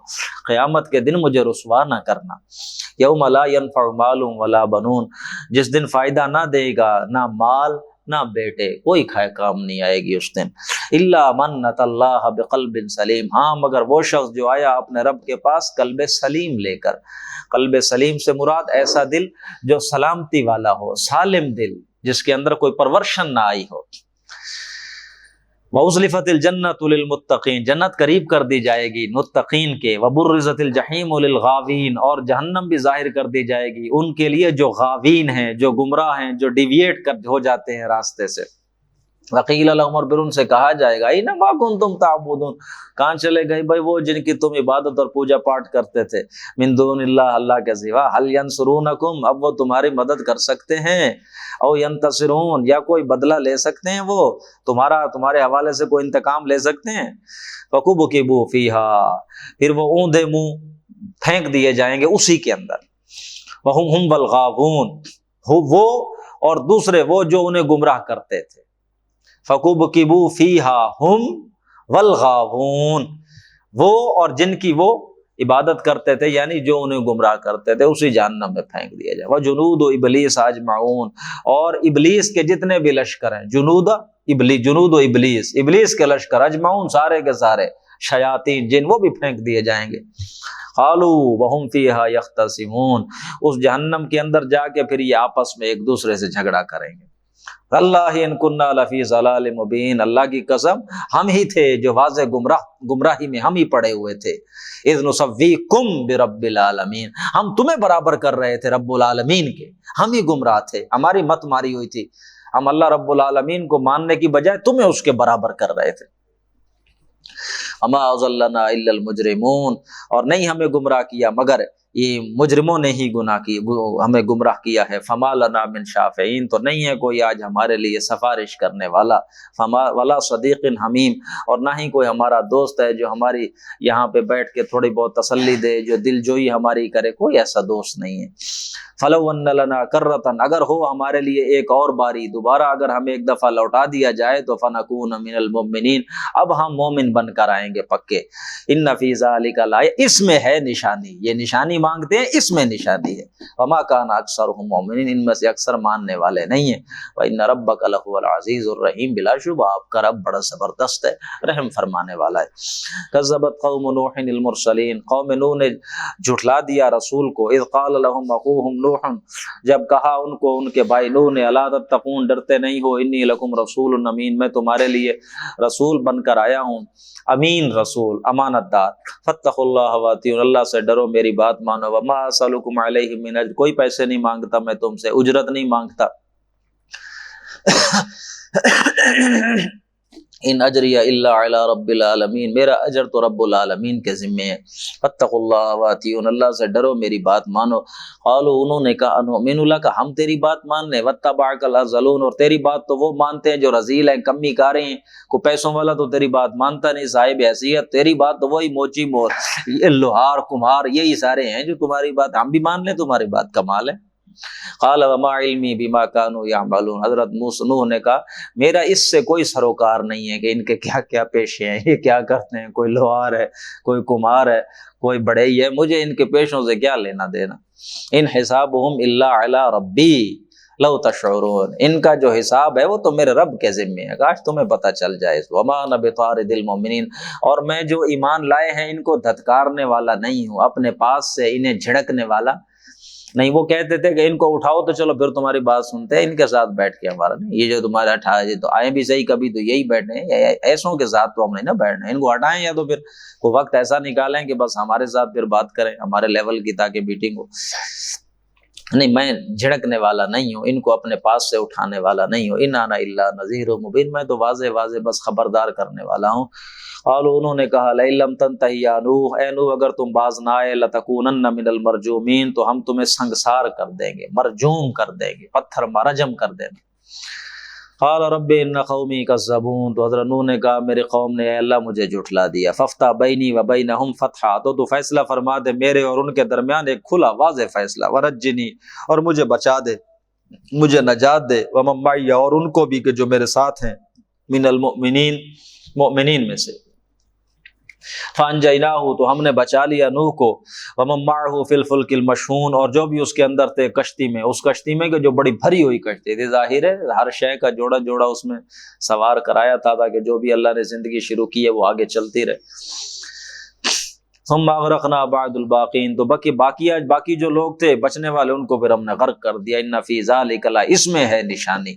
قیامت کے دن مجھے رسوا نہ کرنا۔ یوم لا ينفع مال ولا بنون، جس دن فائدہ نہ دے گا نہ مال نہ بیٹے، کوئی کھائے کام نہیں آئے گی اس دن۔ الا من اتى اللہ بقلب سلیم، ہاں مگر وہ شخص جو آیا اپنے رب کے پاس قلب سلیم لے کر۔ قلب سلیم سے مراد ایسا دل جو سلامتی والا ہو، سالم دل، جس کے اندر کوئی پرورشن نہ آئی ہو۔ وَأُزْلِفَتِ الْجَنَّةُ لِلْمُتَّقِينَ، جنت قریب کر دی جائے گی متقین کے۔ وَبُرِّزَتِ الْجَحِيمُ لِلْغَاوِينَ، اور جہنم بھی ظاہر کر دی جائے گی ان کے لیے جو غاوین ہیں، جو گمراہ ہیں، جو ڈیویٹ ہو جاتے ہیں راستے سے۔ وقیل لهم، اور پھر ان سے کہا جائے گا اینما کنتم تعبدون، کہاں چلے گئے بھائی وہ جن کی تم عبادت اور پوجا پاٹ کرتے تھے، من دون اللہ، اللہ کے سوا، هل ینصرونکم، اب وہ تمہاری مدد کر سکتے ہیں، او ینتصرون، یا کوئی بدلہ لے سکتے ہیں، وہ تمہارے حوالے سے کوئی انتقام لے سکتے ہیں۔ فکبکبوا فیہا، پھر وہ اوندے منہ پھینک دیے جائیں گے اسی کے اندر۔ وہم والغاوون، وہ اور دوسرے وہ جو انہیں گمراہ کرتے تھے۔ فَكُبْكِبُوا فِيهَا هُمْ وَالْغَاوُونَ، وہ اور جن کی وہ عبادت کرتے تھے، یعنی جو انہیں گمراہ کرتے تھے، اسی جہنم میں پھینک دیا جائے۔ وَجُنُودُ إِبْلِيسَ أَجْمَعُونَ، اور ابلیس کے جتنے بھی لشکر ہیں، جنود و ابلیس، ابلیس کے لشکر، اجمعون، سارے کے سارے، شیاطین، جن، وہ بھی پھینک دیے جائیں گے۔ قالوا وهم فيها يختصمون، اس جہنم کے اندر جا کے پھر یہ آپس میں ایک دوسرے سے جھگڑا کریں گے۔ اللہ ان کننا لفی ضلال مبین، اللہ کی قسم ہم ہی تھے جو واضح گمراہی میں ہم ہی پڑے ہوئے تھے۔ اذ نسویکم برب العالمین، ہم تمہیں برابر کر رہے تھے رب العالمین کے، ہم ہی گمراہ تھے، ہماری مت ماری ہوئی تھی، ہم اللہ رب العالمین کو ماننے کی بجائے تمہیں اس کے برابر کر رہے تھے۔ وما اضلنا الا المجرمون، اور نہیں ہمیں گمراہ کیا مگر یہ مجرموں نے ہی گناہ کی، ہمیں گمراہ کیا ہے۔ فما لنا من شافعین، تو نہیں ہے کوئی آج ہمارے لیے سفارش کرنے والا۔ فما ولا صدیق حمیم، اور نہ ہی کوئی ہمارا دوست ہے جو ہماری یہاں پہ بیٹھ کے تھوڑی بہت تسلی دے، جو دل جوئی ہماری کرے، کوئی ایسا دوست نہیں ہے۔ فلو ان لنا کرۃ، اگر ہو ہمارے لیے ایک اور باری، دوبارہ اگر ہمیں ایک دفعہ لوٹا دیا جائے تو فنکون من المؤمنین، اب ہم مومن بن کر آئیں گے پکے۔ ان فی ذلک لآیہ، اس میں ہے نشانی، یہ نشانی مانگتے ہیں، اس میں نشانی ہے۔ وما کان اکثرهم مؤمنین، ان میں سے اکثر ماننے والے نہیں ہیں۔ وان ربک لہو العزیز الرحیم، بلا شبہ آپ کا رب بڑا زبردست ہے، رحم فرمانے والا ہے۔ کذبت قوم نوح المرسلین، قوم نوح نے جھٹلا دیا رسول کو۔ اذ قال لهم اخوهم نوح، جب کہا ان کو ان کے بھائی نوح نے، الا تتقون، ڈرتے نہیں ہو، انی لکم رسول امین، میں تمہارے لیے رسول بن کر آیا ہوں، امین رسول، امانت دار۔ فاتقوا اللہ واطیعون، اللہ سے ڈرو، میری بات مانو۔ وما اسألکم علیہ من اجر، کوئی پیسے نہیں مانگتا میں تم سے، اجرت نہیں مانگتا۔ ان اجری الا علی رب العالمین، میرا اجر تو رب العالمین کے ذمے ہے۔ فاتقوا اللہ واطیعون، اللہ سے ڈرو، میری بات مانو۔ قالوا، انہوں نے کہا، انؤمن لک، ہم تیری بات مان لیں، واتبعک الاذلون، اور تیری بات تو وہ مانتے ہیں جو رذیل ہیں، کمی کارے ہیں، کوئی پیسوں والا تو تیری بات مانتا نہیں، صاحب حیثیت، تیری بات تو وہی موچی مور، یہ لوہار کمہار، یہی سارے ہیں جو تمہاری بات ہم بھی مان لیں، تمہاری بات کمال ہے۔ قال وما علمی بما كانوا يعملون، حضرت نوح نے کہا میرا اس سے کوئی سروکار نہیں ہے کہ ان کے کیا کیا پیشے ہیں، یہ کیا کرتے ہیں، کوئی لوہار ہے، کوئی کمہار ہے، کوئی بڑھئی ہے، مجھے ان کے پیشوں سے کیا لینا دینا۔ ان حسابهم الا علی ربی لو تشعرون، ان کا جو حساب ہے وہ تو میرے رب کے ذمے ہے، کاش تمہیں پتہ چل جائے۔ وما انا بطارد المؤمنین، اور میں جو ایمان لائے ہیں ان کو دھتکارنے والا نہیں ہوں، اپنے پاس سے انہیں جھڑکنے والا نہیں۔ وہ کہتے تھے کہ ان کو اٹھاؤ تو چلو پھر تمہاری بات سنتے ہیں، ان کے ساتھ بیٹھ کے ہمارا نہیں، یہ جو تمہارے ہٹائے تو آئے بھی صحیح، کبھی تو یہی بیٹھے ہیں، ایسوں کے ساتھ تو ہم نہیں نا بیٹھنا، ان کو ہٹائیں یا تو پھر کوئی وقت ایسا نکالیں کہ بس ہمارے ساتھ پھر بات کریں ہمارے لیول کی، تاکہ میٹنگ ہو۔ نہیں، میں جھڑکنے والا نہیں ہوں، ان کو اپنے پاس سے اٹھانے والا نہیں ہوں۔ ان انا الا نذیر مبین، میں تو واضح واضح بس خبردار کرنے والا ہوں۔ قالوا، انہوں نے کہا لئن لم تنتہی یا نوح، اے نوح اگر تم باز نہ آئے، لتکونن من المرجومین، تو ہم تمہیں سنگسار کر دیں گے، مرجوم کر دیں گے، پتھر رجم کر دیں گے۔ قال رب ان قومی کذبون، تو حضرت نوح نے کہا میرے قوم نے، اے اللہ مجھے جھٹلا دیا، فافتح بینی و بینہم فتحا، تو فیصلہ فرما دے میرے اور ان کے درمیان ایک کھلا واضح فیصلہ، ورجنی، اور مجھے بچا دے، مجھے نجات دے، ومن معی، اور ان کو بھی کہ جو میرے ساتھ ہیں، من المؤمنین، مؤمنین میں سے۔ فانجیناہ تو ہم نے بچا لیا نوح کو، ومن معہ فی الفلک المشحون اور جو بھی اس کے اندر تھے کشتی میں، اس کشتی میں کہ جو بڑی بھری ہوئی کشتی تھی، ظاہر ہے ہر شے کا جوڑا جوڑا اس میں سوار کرایا تھا تاکہ جو بھی اللہ نے زندگی شروع کی ہے وہ آگے چلتی رہے۔ ثم اغرقنا بعد الباقین تو باقی جو لوگ تھے بچنے والے ان کو پھر ہم نے غرق کر دیا۔ ان فی ذلک لا، اس میں ہے نشانی،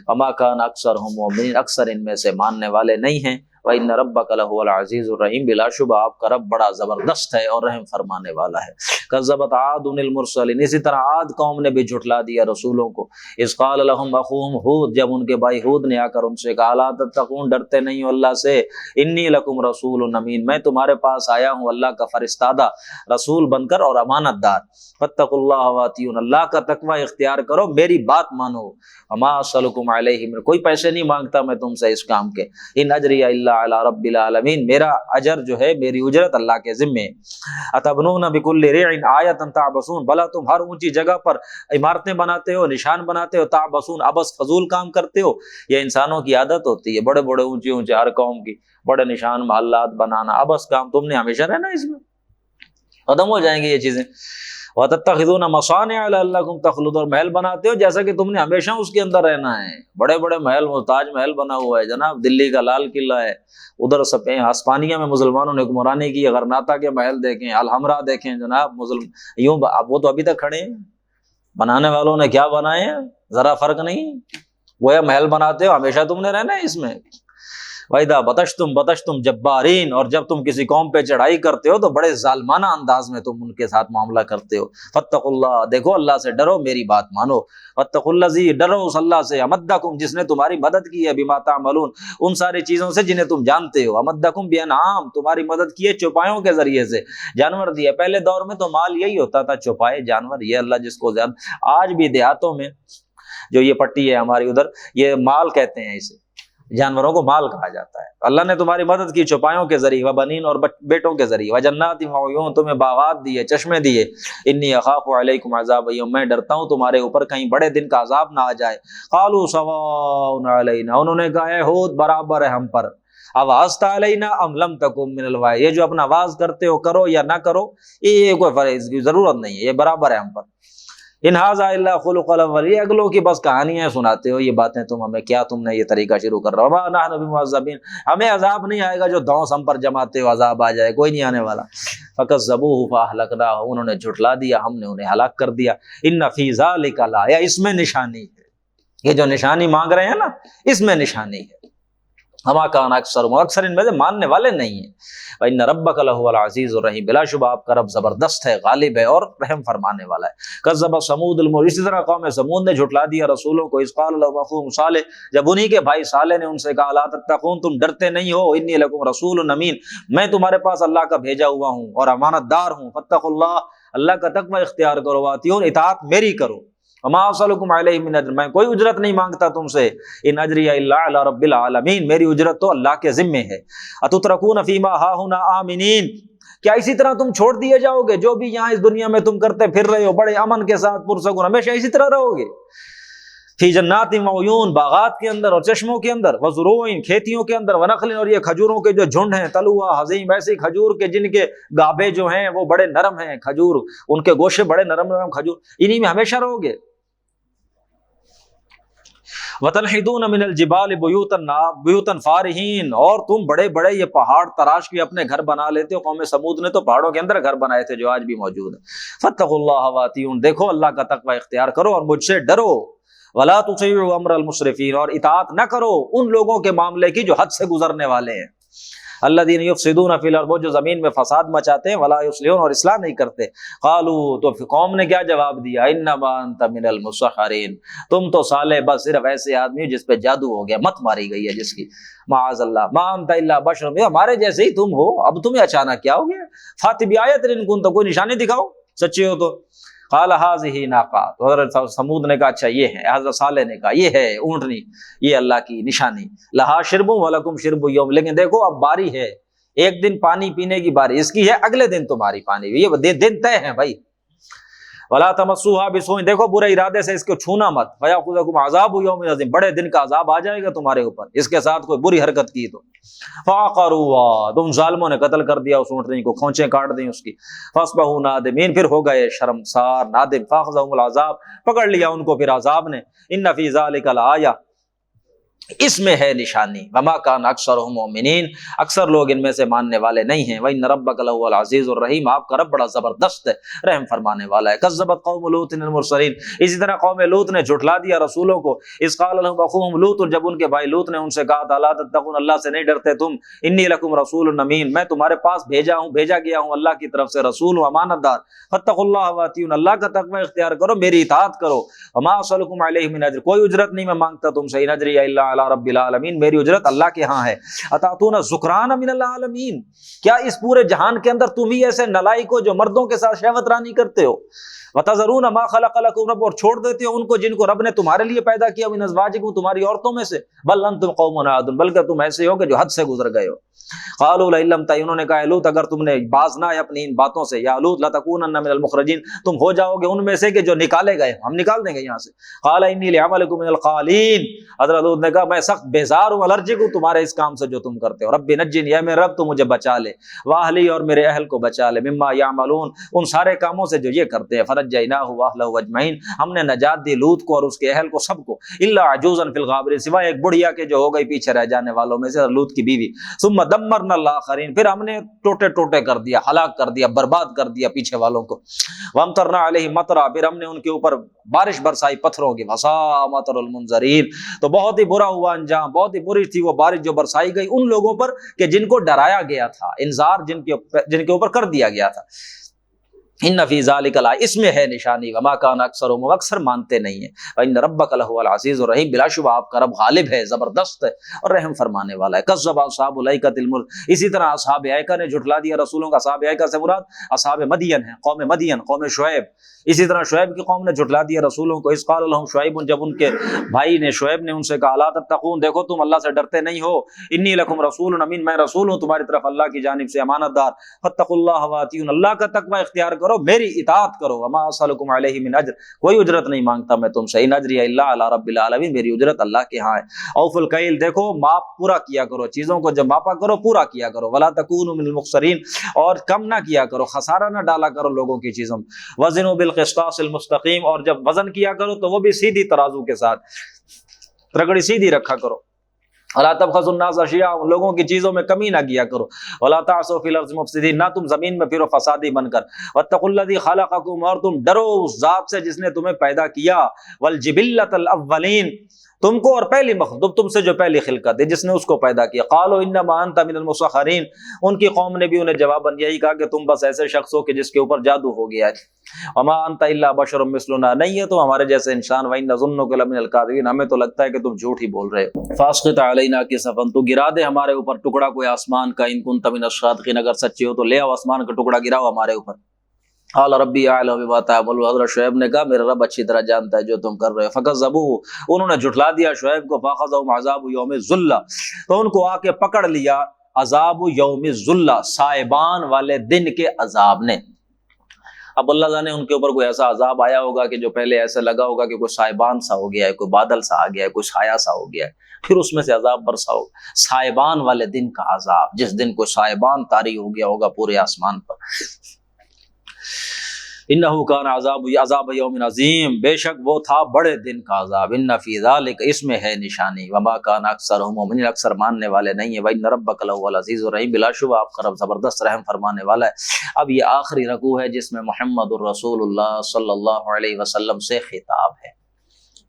وما کان اکثرهم مؤمنین، اکثر ان میں سے ماننے والے نہیں ہیں، وان ربک لہو العزیز الرحیم، بلا شبہ آپ کا رب بڑا زبردست ہے اور رحم فرمانے والا ہے۔ کذبت عاد المرسلین، اسی طرح عاد قوم نے بھی جھٹلا دیا رسولوں کو۔ اذ قال لهم اخوهم ہود، جب ان کے بھائی ہود نے آ کر ان سے کہا لا تتقون، ڈرتے نہیں ہو اللہ سے، انی لکم رسول امین، میں تمہارے پاس آیا ہوں اللہ کا فرستادہ رسول بن کر اور امانت دار، فاتقوا اللہ واتیون، اللہ کا تقوی اختیار کرو، میری بات مانو، وما اسألکم علیہ من، کوئی پیسے نہیں مانگتا میں تم سے اس کام کے، ان اجری الا علی رب العالمین، میرا اجر جو ہے میری اجرت اللہ کے ذمے۔ اتبنون بکل رع آیۃ تعبثون، بھلا تم ہر اونچی جگہ پر عمارتیں بناتے ہو، نشان بناتے ہو، تعبثون عبث فضول کام کرتے ہو، یہ انسانوں کی عادت ہوتی ہے، بڑے بڑے اونچے ہر قوم کی بڑے نشان محلات بنانا، عبث کام، تم نے ہمیشہ رہنا اس میں، ختم ہو جائیں گے یہ چیزیں۔ وَتَتَّخِذُونَ مَصَانِعَ لَعَلَّكُمْ تَخْلُدُونَ، اور محل بناتے ہو جیسا کہ تم نے ہمیشہ اس کے اندر رہنا ہے، بڑے بڑے محل، تاج محل بنا ہوا ہے جناب، دلی کا لال قلعہ ہے، ادھر ہسپانیہ میں مسلمانوں نے حکمرانی کی، غرناطہ کے محل دیکھیں، الحمرا دیکھیں جناب، یوں وہ تو ابھی تک کھڑے ہیں، بنانے والوں نے کیا بنائے ہیں ذرا فرق نہیں، وہ یہ محل بناتے ہو ہمیشہ تم نے رہنا ہے اس میں۔ وَإِذَا بَطَشْتُمْ جَبَّارِينَ، اور جب تم کسی قوم پہ چڑھائی کرتے ہو تو بڑے ظالمانہ انداز میں تم ان کے ساتھ معاملہ کرتے ہو۔ فَاتَّقُوا اللَّهَ، دیکھو اللہ سے ڈرو، میری بات مانو، وَاتَّقُوا الَّذِي، ڈرو اس اللہ سے، أَمَدَّكُمْ، جس نے تمہاری مدد کی ہے، بِمَا تَعْمَلُونَ، ان ساری چیزوں سے جنہیں تم جانتے ہو، أَمَدَّكُمْ بِأَنْعَامٍ، تمہاری مدد کی ہے چوپایوں کے ذریعے سے، جانور دیے، پہلے دور میں تو مال یہی ہوتا تھا، چوپائے جانور، یہ اللہ جس کو زیادہ، آج بھی دیہاتوں میں جو یہ پٹی ہے ہماری ادھر، یہ مال کہتے ہیں اسے، جانوروں کو مال کہا جاتا ہے۔ اللہ نے تمہاری مدد کی چوپایوں کے ذریعے، وبنین، اور بیٹوں کے ذریعے، وجنات وعیون، تمہیں باغات دیے، چشمے دیے، انی اخاف علیکم عذاب یوم، میں ڈرتا ہوں تمہارے اوپر کہیں بڑے دن کا عذاب نہ آ جائے۔ قالوا سواء علینا، انہوں نے کہا ہے ہود برابر ہے ہم پر، اواذت علینا ام لم تکن من الواعظین، یہ جو اپنا واز کرتے ہو کرو یا نہ کرو، یہ کوئی فرض کی ضرورت نہیں ہے، یہ برابر ہے ہم پر۔ ان ھذا الا خلق الاولین، یہ اگلوں کی بس کہانیاں سناتے ہو، یہ باتیں تم ہمیں کیا، تم نے یہ طریقہ شروع کر رہا ہو، وما نحن بمعذبین، ہمیں عذاب نہیں آئے گا جو دھونس ہم پر جماتے ہو، عذاب آ جائے، کوئی نہیں آنے والا۔ فکذبوہ فاہلکناہ، انہوں نے جھٹلا دیا، ہم نے انہیں ہلاک کر دیا۔ ان فی ذلک لآیہ، اس میں نشانی ہے، یہ جو نشانی مانگ رہے ہیں نا، اس میں نشانی ہے۔ وما کان اکثرهم، اکثر ان میں سے ماننے والے نہیں ہیں۔ وان ربک لہو العزیز الرحیم، بلا شبہ آپ کا رب زبردست ہے، غالب ہے اور رحم فرمانے والا ہے۔ کذب ثمود اسی طرح قوم سمود نے جھٹلا دیا رسولوں کو، اذ قال لهم اخوهم صالح، جب انہی کے بھائی صالح نے ان سے کہا لا تتقون، تم ڈرتے نہیں ہو، انی لکم رسول امین، میں تمہارے پاس اللہ کا بھیجا ہوا ہوں اور امانت دار ہوں، فاتقوا اللہ، اللہ کا تقوی اختیار کرو، واتیون، اطاعت میری کرو، وما اسألکم علیہ من اجر، میں کوئی اجرت نہیں مانگتا تم سے، ان اجری الا علی رب العالمین، میری اجرت تو اللہ کے ذمے ہے۔ اتترکون فیما ہاہنا آمنین، کیا اسی طرح تم چھوڑ دیے جاؤ گے جو بھی یہاں اس دنیا میں تم کرتے پھر رہے ہو، بڑے امن کے ساتھ پرسکون، ہمیشہ اسی طرح رہو گے؟ فی جنات وعیون، باغات کے اندر اور چشموں کے اندر، وزروع، کھیتیوں کے اندر، ونخل، اور یہ کھجوروں کے جو جھنڈ ہیں، طلوع حظیم، ایسے کھجور کے جن کے گابے جو ہیں وہ بڑے نرم ہیں، کھجور ان کے گوشے بڑے نرم نرم کھجور، انہی میں ہمیشہ رہو گے۔ وَتَنْحِتُونَ مِنَ الْجِبَالِ بُيُوتًا فَارِهِينَ، اور تم بڑے بڑے یہ پہاڑ تراش کے اپنے گھر بنا لیتے ہو، قوم سمود نے تو پہاڑوں کے اندر گھر بنائے تھے جو آج بھی موجود ہیں۔ فَاتَّقُوا اللَّهَ وَأَطِیعُونِ، دیکھو اللہ کا تقوی اختیار کرو اور مجھ سے ڈرو، وَلَا تُطِیعُوا أَمْرَ الْمُسْرِفِینَ، اور اطاعت نہ کرو ان لوگوں کے معاملے کی جو حد سے گزرنے والے ہیں، الذین یفسدون فی الارض، وہ جو زمین میں فساد مچاتے ہیں، ولا یصلحون، اور اصلاح نہیں کرتے۔ قالوا، تو قوم نے کیا جواب دیا، انما انت من المسحرین، تم تو صالح بس صرف ایسے آدمی ہو جس پہ جادو ہو گیا، مت ماری گئی ہے جس کی، معاذ اللہ، ما انت الا بشر، ہمارے جیسے ہی تم ہو، اب تمہیں اچانک کیا ہو گیا، فات بآیۃ ان کنتم، کوئی نشانی دکھاؤ سچے ہو تو۔ قال هذه ناقہ، تو حضرت سمود نے کہا اچھا یہ ہے، حضرت صالح نے کہا یہ ہے اونٹنی، یہ اللہ کی نشانی، لہا شرب ولکم شرب یوم، لیکن دیکھو اب باری ہے، ایک دن پانی پینے کی باری اس کی ہے، اگلے دن تمہاری پانی، یہ دن طے ہیں بھائی، ولا تمسوها بسوء، دیکھو برے ارادے سے اس کو چھونا مت، فیاخذکم عذاب یوم عظیم، بڑے دن کا عذاب آ جائے گا تمہارے اوپر اس کے ساتھ کوئی بری حرکت کی تو۔ فعقروها، تم ظالموں نے قتل کر دیا اس اونٹنی کو، کھونچیں کاٹ دیں اس کی۔ فاصبحوا نادمین، پھر ہو گئے شرمسار نادم۔ فاخذهم العذاب، پکڑ لیا ان کو پھر عذاب نے۔ ان فی ذلک لآیہ، اس میں ہے نشانی۔ وما کان اکثرهم مؤمنین، اکثر لوگ ان میں سے ماننے والے نہیں ہیں۔ وان ربک لہو العزیز الرحیم، آپ کا رب بڑا زبردست ہے، رحم فرمانے والا ہے۔ کذبت قوم لوط المرسلین، اسی طرح قوم لوط نے جھٹلا دیا رسولوں کو۔ اذ قال لهم اخوهم لوط، جب ان کے بھائی لوط نے ان سے کہا تھا، لا تتقون، اللہ سے نہیں ڈرتے تم، انی لکم رسول امین، میں تمہارے پاس بھیجا گیا ہوں اللہ کی طرف سے رسول ہوں، امانت دار۔ فاتقوا اللہ واطیعون، اللہ کا تقوی اختیار کرو، میری اطاعت کرو۔ وما اسألکم علیہ من اجر، کوئی اجرت نہیں میں مانگتا تم سے، ان اجری الا علی رب العالمین، میری اجرت اللہ کے ہاں ہے۔ اتاتون الذکران من العالمین، کیا اس پورے جہان کے اندر تم ہی ایسے نلائق ہو جو مردوں کے ساتھ شہوت رانی کرتے ہو؟ وتذرون ما خلق لكم رب، اور چھوڑ دیتے ہو ان کو جن کو رب نے تمہارے لیے پیدا کیا، من ازواجکم، تمہاری عورتوں میں سے، بل انتم قوم عادون، بلکہ تم ایسے ہو کہ جو حد سے گزر گئے ہو۔ قالوا لئن لم تنتهوا، انہوں نے کہا لوط اگر تم نے باز نہ آئے اپنی ان باتوں سے، یا لوط لتکونن من المخرجین، تم ہو جاؤ گے ان میں سے کہ جو نکالے گئے، ہم نکال دیں گے یہاں سے۔ قال انی لعملکم من القالین، حضرت لوط نے کہا میں سخت بیزار ہوں، الرجک ہوں تمہارے اس کام سے جو تم کرتے ہو۔ رب نجنی، اے میرے رب تو مجھے بچا لے، واہلی، اور میرے اہل کو بچا لے، مما یعملون، ان سارے کاموں سے جو یہ کرتے ہیں۔ فنجیناہ واہلہ اجمعین، ہم نے نجات دی لوط کو اور اس کے اہل کو سب کو، الا عجوزا فی الغابرین، سوائے ایک بڑھیا کے جو ہو گئی پیچھے رہ جانے والوں میں سے، لوط کی بیوی۔ ثم دمرنا الاخرین، پھر ہم نے ٹوٹے ٹوٹے کر دیا، ہلاک کر دیا، برباد کر دیا پیچھے والوں کو۔ وامطرنا علیہم مطرا، پھر ہم نے ان کے اوپر بارش برسائی پتھروں کی۔ وساء مطر المنذرین، تو بہت ہی برا ہوا انجام، بہت ہی بری تھی وہ بارش جو برسائی گئی ان لوگوں پر کہ جن کو ڈرایا گیا تھا، انذار جن کے اوپر کر دیا گیا تھا۔ ان فی ذلک لآیہ، اس میں ہے نشانی۔ وما کان اکثرهم، اکثر مانتے نہیں ہیں۔ وان ربک لہو العزیز الرحیم، بلا شبہ آپ کا رب غالب ہے، زبردست ہے اور رحم فرمانے والا ہے۔ کذب اصحاب الایکۃ المرسلین، اسی طرح اصحاب ایکہ نے جھٹلا دیا رسولوں کا۔ اصحاب ایکہ سے مراد اصحاب مدین ہیں، قوم مدین، قوم شعیب۔ اسی طرح شعیب کی قوم نے جھٹلا دیا رسولوں کو۔ اذ قال لهم شعیب، جب ان کے بھائی نے شعیب نے ان سے کہا، لا تتقون، دیکھو تم اللہ سے ڈرتے نہیں ہو، انی لکم رسول امین، میں رسول ہوں تمہاری طرف اللہ کی جانب سے، امانت دار۔ فاتقوا اللہ واطیعون، اللہ کا تقوی اختیار کرو، میری اطاعت کرو۔ وما اسألکم علیہ من اجر، کوئی اجرت نہیں مانگتا میں تم سے، ان اجری الا علی رب العالمین، میری اجرت اللہ کے ہاں ہے۔ اوفوا الکیل، دیکھو ماپ پورا کیا کرو، چیزوں کو جب ماپا کرو پورا کیا کرو۔ ولا تکونوا من المخسرین، اور کم نہ کیا کرو، خسارہ نہ ڈالا کرو لوگوں کی چیزوں میں۔ وزنوا بالقسطاس المستقیم، اور جب وزن کیا کرو تو وہ بھی سیدھی ترازو کے ساتھ، رگڑی سیدھی رکھا کرو۔ ولا تبخسوا الناس اشیاءهم، لوگوں کی چیزوں میں کمی نہ کیا کرو۔ ولا تعثوا فی الارض مفسدین، نہ تم زمین میں پھرو فسادی بن کر۔ واتقوا الذی خلقکم، اور تم ڈرو اس ذات سے جس نے تمہیں پیدا کیا۔ والجبلۃ الاولین، تم کو اور پہلی مخلوق تم سے جو پہلی خلقت ہے جس نے اس کو پیدا کیا۔ قالوا انما انت من المسخرین، ان کی قوم نے بھی انہیں جواباً یہی کہا کہ تم بس ایسے شخص ہو کہ جس کے اوپر جادو ہو گیا ہے۔ وما انت الا بشر مثلنا، نہیں ہے تو ہمارے جیسے انسان۔ وان نظنک لمن الکاذبین، ہمیں تو لگتا ہے کہ تم جھوٹ ہی بول رہے ہو۔ فاسقط علینا کسفا، تو گرا دے ہمارے اوپر ٹکڑا کوئی آسمان کا، ان کنت من الصادقین، اگر سچے ہو تو لے آؤ آسمان کا ٹکڑا گراؤ ہمارے اوپر۔ قال ربی اعلم بما تعملون، حضرت شعیب نے کہا میرا رب اچھی طرح جانتا ہے جو تم کر رہے ہو۔ فکذبوہ، انہوں نے جھٹلا دیا شعیب کو۔ فاخذہم عذاب یوم الذلہ، تو ان کو آ کے پکڑ لیا عذاب یوم الذلہ، سائبان والے دن کے عذاب نے۔ اب اللہ جانے ان کے اوپر کوئی ایسا عذاب آیا ہوگا کہ جو پہلے ایسے لگا ہوگا کہ کوئی سائبان سا ہو گیا ہے، کوئی بادل سا آ گیا ہے، کوئی سایہ سا ہو گیا ہے، پھر اس میں سے عذاب برسا ہوگا۔ سائبان والے دن کا عذاب، جس دن کوئی سائبان طاری ہو گیا ہوگا پورے آسمان پر۔ انہ کان عذاب یوم عظیم، بے شک وہ تھا بڑے دن کا عذاب۔ ان فی ذلک، اس میں ہے نشانی۔ وما کان اکثرهم مؤمنین، اکثر ماننے والے نہیں ہیں۔ وان ربک لہو العزیز الرحیم، بلا شبہ آپ کا رب زبردست رحم فرمانے والا ہے۔ اب یہ آخری رکوع ہے جس میں محمد الرسول اللہ صلی اللہ علیہ وسلم سے خطاب ہے۔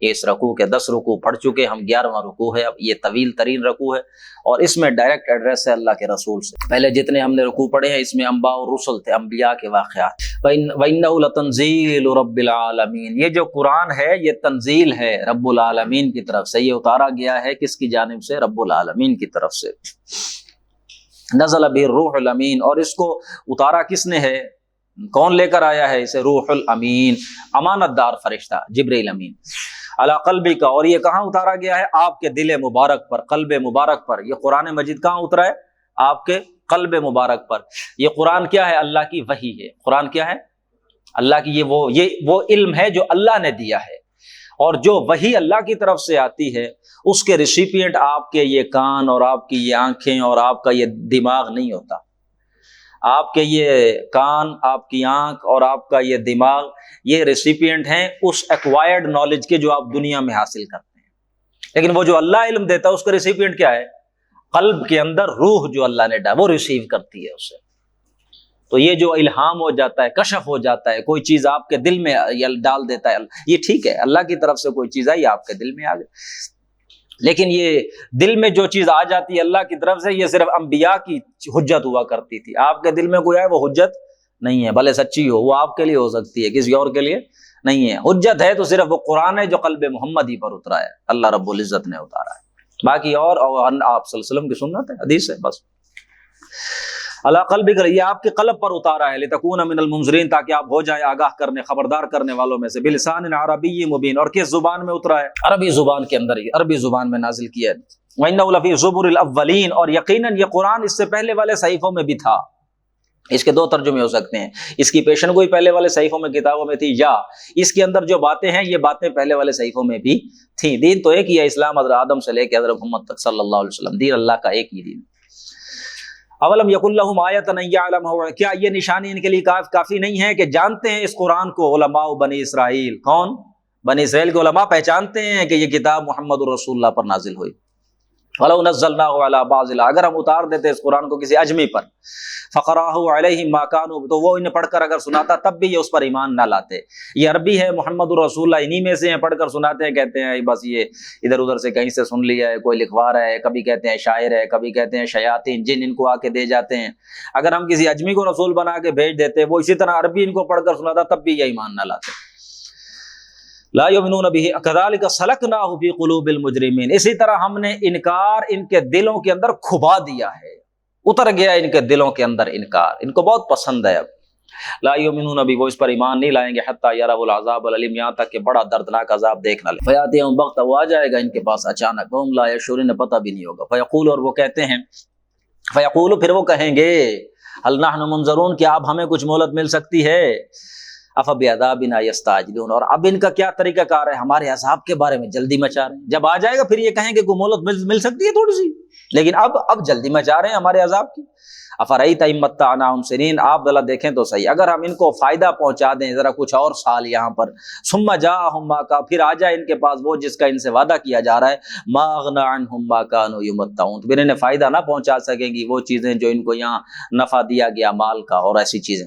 اس رکوع کے 10 رکوع پڑھ چکے ہم، 11واں رکوع ہے۔ اب یہ طویل ترین رکوع ہے اور اس میں ڈائریکٹ ایڈریس ہے اللہ کے رسول سے۔ پہلے جتنے ہم نے رکوع پڑھے ہیں اس میں انبیاء اور رسل تھے، انبیاء کے واقعات۔ وَإِنَّهُ لَتَنزِيلُ رَبِّ الْعَالَمِينَ، یہ جو قرآن ہے یہ تنزیل ہے رب العالمین کی طرف سے، یہ اتارا گیا ہے کس کی جانب سے؟ رب العالمین کی طرف سے۔ نزل بہ الروح الامین، اور اس کو اتارا کس نے ہے؟ کون لے کر آیا ہے اسے؟ روح الامین، امانت دار فرشتہ جبرائیل امین۔ علی قلبک، اور یہ کہاں اتارا گیا ہے؟ آپ کے دل مبارک پر، قلب مبارک پر۔ یہ قرآن مجید کہاں اترا ہے؟ آپ کے قلب مبارک پر۔ یہ قرآن کیا ہے؟ اللہ کی وحی ہے۔ قرآن کیا ہے؟ اللہ کی یہ وہ علم ہے جو اللہ نے دیا ہے، اور جو وحی اللہ کی طرف سے آتی ہے اس کے ریسیپینٹ آپ کے یہ کان اور آپ کی یہ آنکھیں اور آپ کا یہ دماغ نہیں ہوتا۔ آپ کے یہ کان، آپ کی آنکھ اور آپ کا یہ دماغ، یہ ریسیپینٹ ہیں اس ایکوائرڈ نالج کے جو آپ دنیا میں حاصل کرتے ہیں، لیکن وہ جو اللہ علم دیتا ہے اس کا ریسیپینٹ کیا ہے؟ قلب کے اندر روح جو اللہ نے ڈالا وہ ریسیو کرتی ہے اسے۔ تو یہ جو الہام ہو جاتا ہے، کشف ہو جاتا ہے، کوئی چیز آپ کے دل میں ڈال دیتا ہے، یہ ٹھیک ہے، اللہ کی طرف سے کوئی چیز آئی آپ کے دل میں آ گئی، لیکن یہ دل میں جو چیز آ جاتی ہے اللہ کی طرف سے، یہ صرف انبیاء کی حجت ہوا کرتی تھی۔ آپ کے دل میں کوئی آئے وہ حجت نہیں ہے، بھلے سچی ہو، وہ آپ کے لیے ہو سکتی ہے، کسی اور کے لیے نہیں ہے۔ حجت ہے تو صرف وہ قرآن ہے جو قلب محمدی پر اترا ہے، اللہ رب العزت نے اتارا ہے، باقی اور آپ صلی اللہ علیہ وسلم کی سنت ہے، حدیث ہے، بس۔ اللہ قلب کر، یہ آپ کے قلب پر اتارا ہے، لتکون من المنذرین، تاکہ آپ ہو جائیں آگاہ کرنے، خبردار کرنے والوں میں سے، بلسان عربی مبین، اور کس زبان میں اترا ہے؟ عربی زبان کے اندر، عربی زبان میں نازل کیا ہے۔ وَإِنَّهُ لَفِي زُبُرِ الْأَوَّلِينَ، اور یقیناً یہ قرآن اس سے پہلے والے صحیفوں میں بھی تھا۔ اس کے دو ترجمے ہو سکتے ہیں، اس کی پیشن گوئی پہلے والے صحیفوں میں کتابوں میں تھی، یا اس کے اندر جو باتیں ہیں یہ باتیں پہلے والے صحیفوں میں بھی تھیں۔ دین تو ایک ہی ہے، اسلام حضرت آدم سے لے کے حضرت محمد تک صلی اللہ علیہ وسلم، دین اللہ کا ایک ہی دین۔ اولم یکن لہم آیۃ ان یعلمہ، کیا یہ نشانی ان کے لیے کافی نہیں ہے کہ جانتے ہیں اس قرآن کو علماء بنی اسرائیل؟ کون؟ بنی اسرائیل کے علماء پہچانتے ہیں کہ یہ کتاب محمد الرسول اللہ پر نازل ہوئی۔ وَلَوْ نَزَّلْنَاهُ عَلَى بَعْضِ، اگر ہم اتار دیتے اس قرآن کو کسی اجمی پر، فَقَرَأَهُ عَلَيْهِمْ مَا كَانُوا، تو وہ انہیں پڑھ کر اگر سناتا تب بھی یہ اس پر ایمان نہ لاتے۔ یہ عربی ہے، محمد الرسول اللہ انہی میں سے ہیں، پڑھ کر سناتے ہیں، کہتے ہیں بس یہ ادھر ادھر سے کہیں سے سن لیا ہے، کوئی لکھوا رہا ہے، کبھی کہتے ہیں شاعر ہے، کبھی کہتے ہیں شیاطین جن ان کو آ کے دے جاتے ہیں۔ اگر ہم کسی اجمی کو رسول بنا کے بھیج دیتے، وہ اسی طرح عربی ان کو پڑھ کر سناتا، تب بھی یہ ایمان نہ لاتے۔ لا یؤمنون بہ کذالک سلکناہ فی قلوب المجرمین، اسی طرح ہم نے انکار ان کے دلوں کے اندر کھبا دیا ہے، اتر گیا ان کے دلوں کے اندر انکار، ان کو بہت پسند ہے۔ اب لا یؤمنون بہ، وہ اس پر ایمان نہیں لائیں گے، حتی یروا العذاب العلیم، یہاں تک کہ بڑا دردناک عذاب دیکھ نہ لیں۔ فیاتیہم بغتہ، وہ آ جائے گا ان کے پاس اچانک، وہم لا یشعرون، پتہ بھی نہیں ہوگا۔ فیقول، اور وہ کہتے ہیں، فیقول، پھر وہ کہیں گے، هل نحن منظرون، کیا اب ہمیں کچھ مہلت مل سکتی ہے؟ افبعذابنا یستعجلون، اور اب ان کا کیا طریقہ کار ہے، ہمارے عذاب کے بارے میں جلدی مچا رہے ہیں۔ جب آ جائے گا پھر یہ کہیں کہ کوئی مہلت مل سکتی ہے تھوڑی سی، لیکن اب جلدی مچا رہے ہیں ہمارے عذاب کی۔ افرأیت ان متعناہم سنین، آپ ذرا دیکھیں تو صحیح، اگر ہم ان کو فائدہ پہنچا دیں ذرا کچھ اور سال یہاں پر، ثم جاءہم ما کا، پھر آ جائے ان کے پاس وہ جس کا ان سے وعدہ کیا جا رہا ہے، ما اغنی عنہم ما کانوا یمتعون، پھر انہیں فائدہ نہ پہنچا سکیں گی وہ چیزیں جو ان کو یہاں نفع دیا گیا مال کا اور ایسی چیزیں۔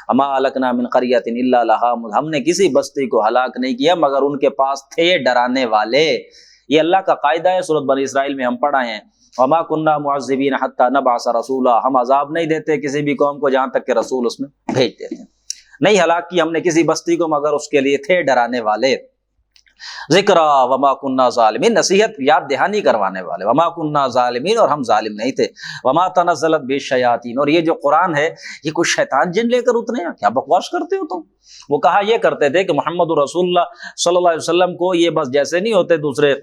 اما اہلکنا من قریۃ الا لها، ہم نے کسی بستی کو ہلاک نہیں کیا مگر ان کے پاس تھے ڈرانے والے۔ یہ اللہ کا قاعدہ ہے، سورۃ بنی اسرائیل میں ہم پڑھا ہے، وما كنا معذبین حتی نبعث رسولا، ہم عذاب نہیں دیتے کسی بھی قوم کو جہاں تک کہ رسول اس میں بھیج دیتے ہیں۔ نہیں ہلاک کی ہم نے کسی بستی کو مگر اس کے لیے تھے ڈرانے والے۔ ذکر وما كنا ظالمین، نصیحت یاد دہانی کروانے والے، وما كنا ظالمین، اور ہم ظالم نہیں تھے۔ وما تنزلت بالشیاطین، اور یہ جو قرآن ہے یہ کوئی شیطان جن لے کر اترے ہیں، کیا بکواس کرتے ہو تم؟ وہ کہا یہ کرتے تھے کہ محمد رسول اللہ صلی اللہ علیہ وسلم کو یہ بس جیسے نہیں ہوتے دوسرے،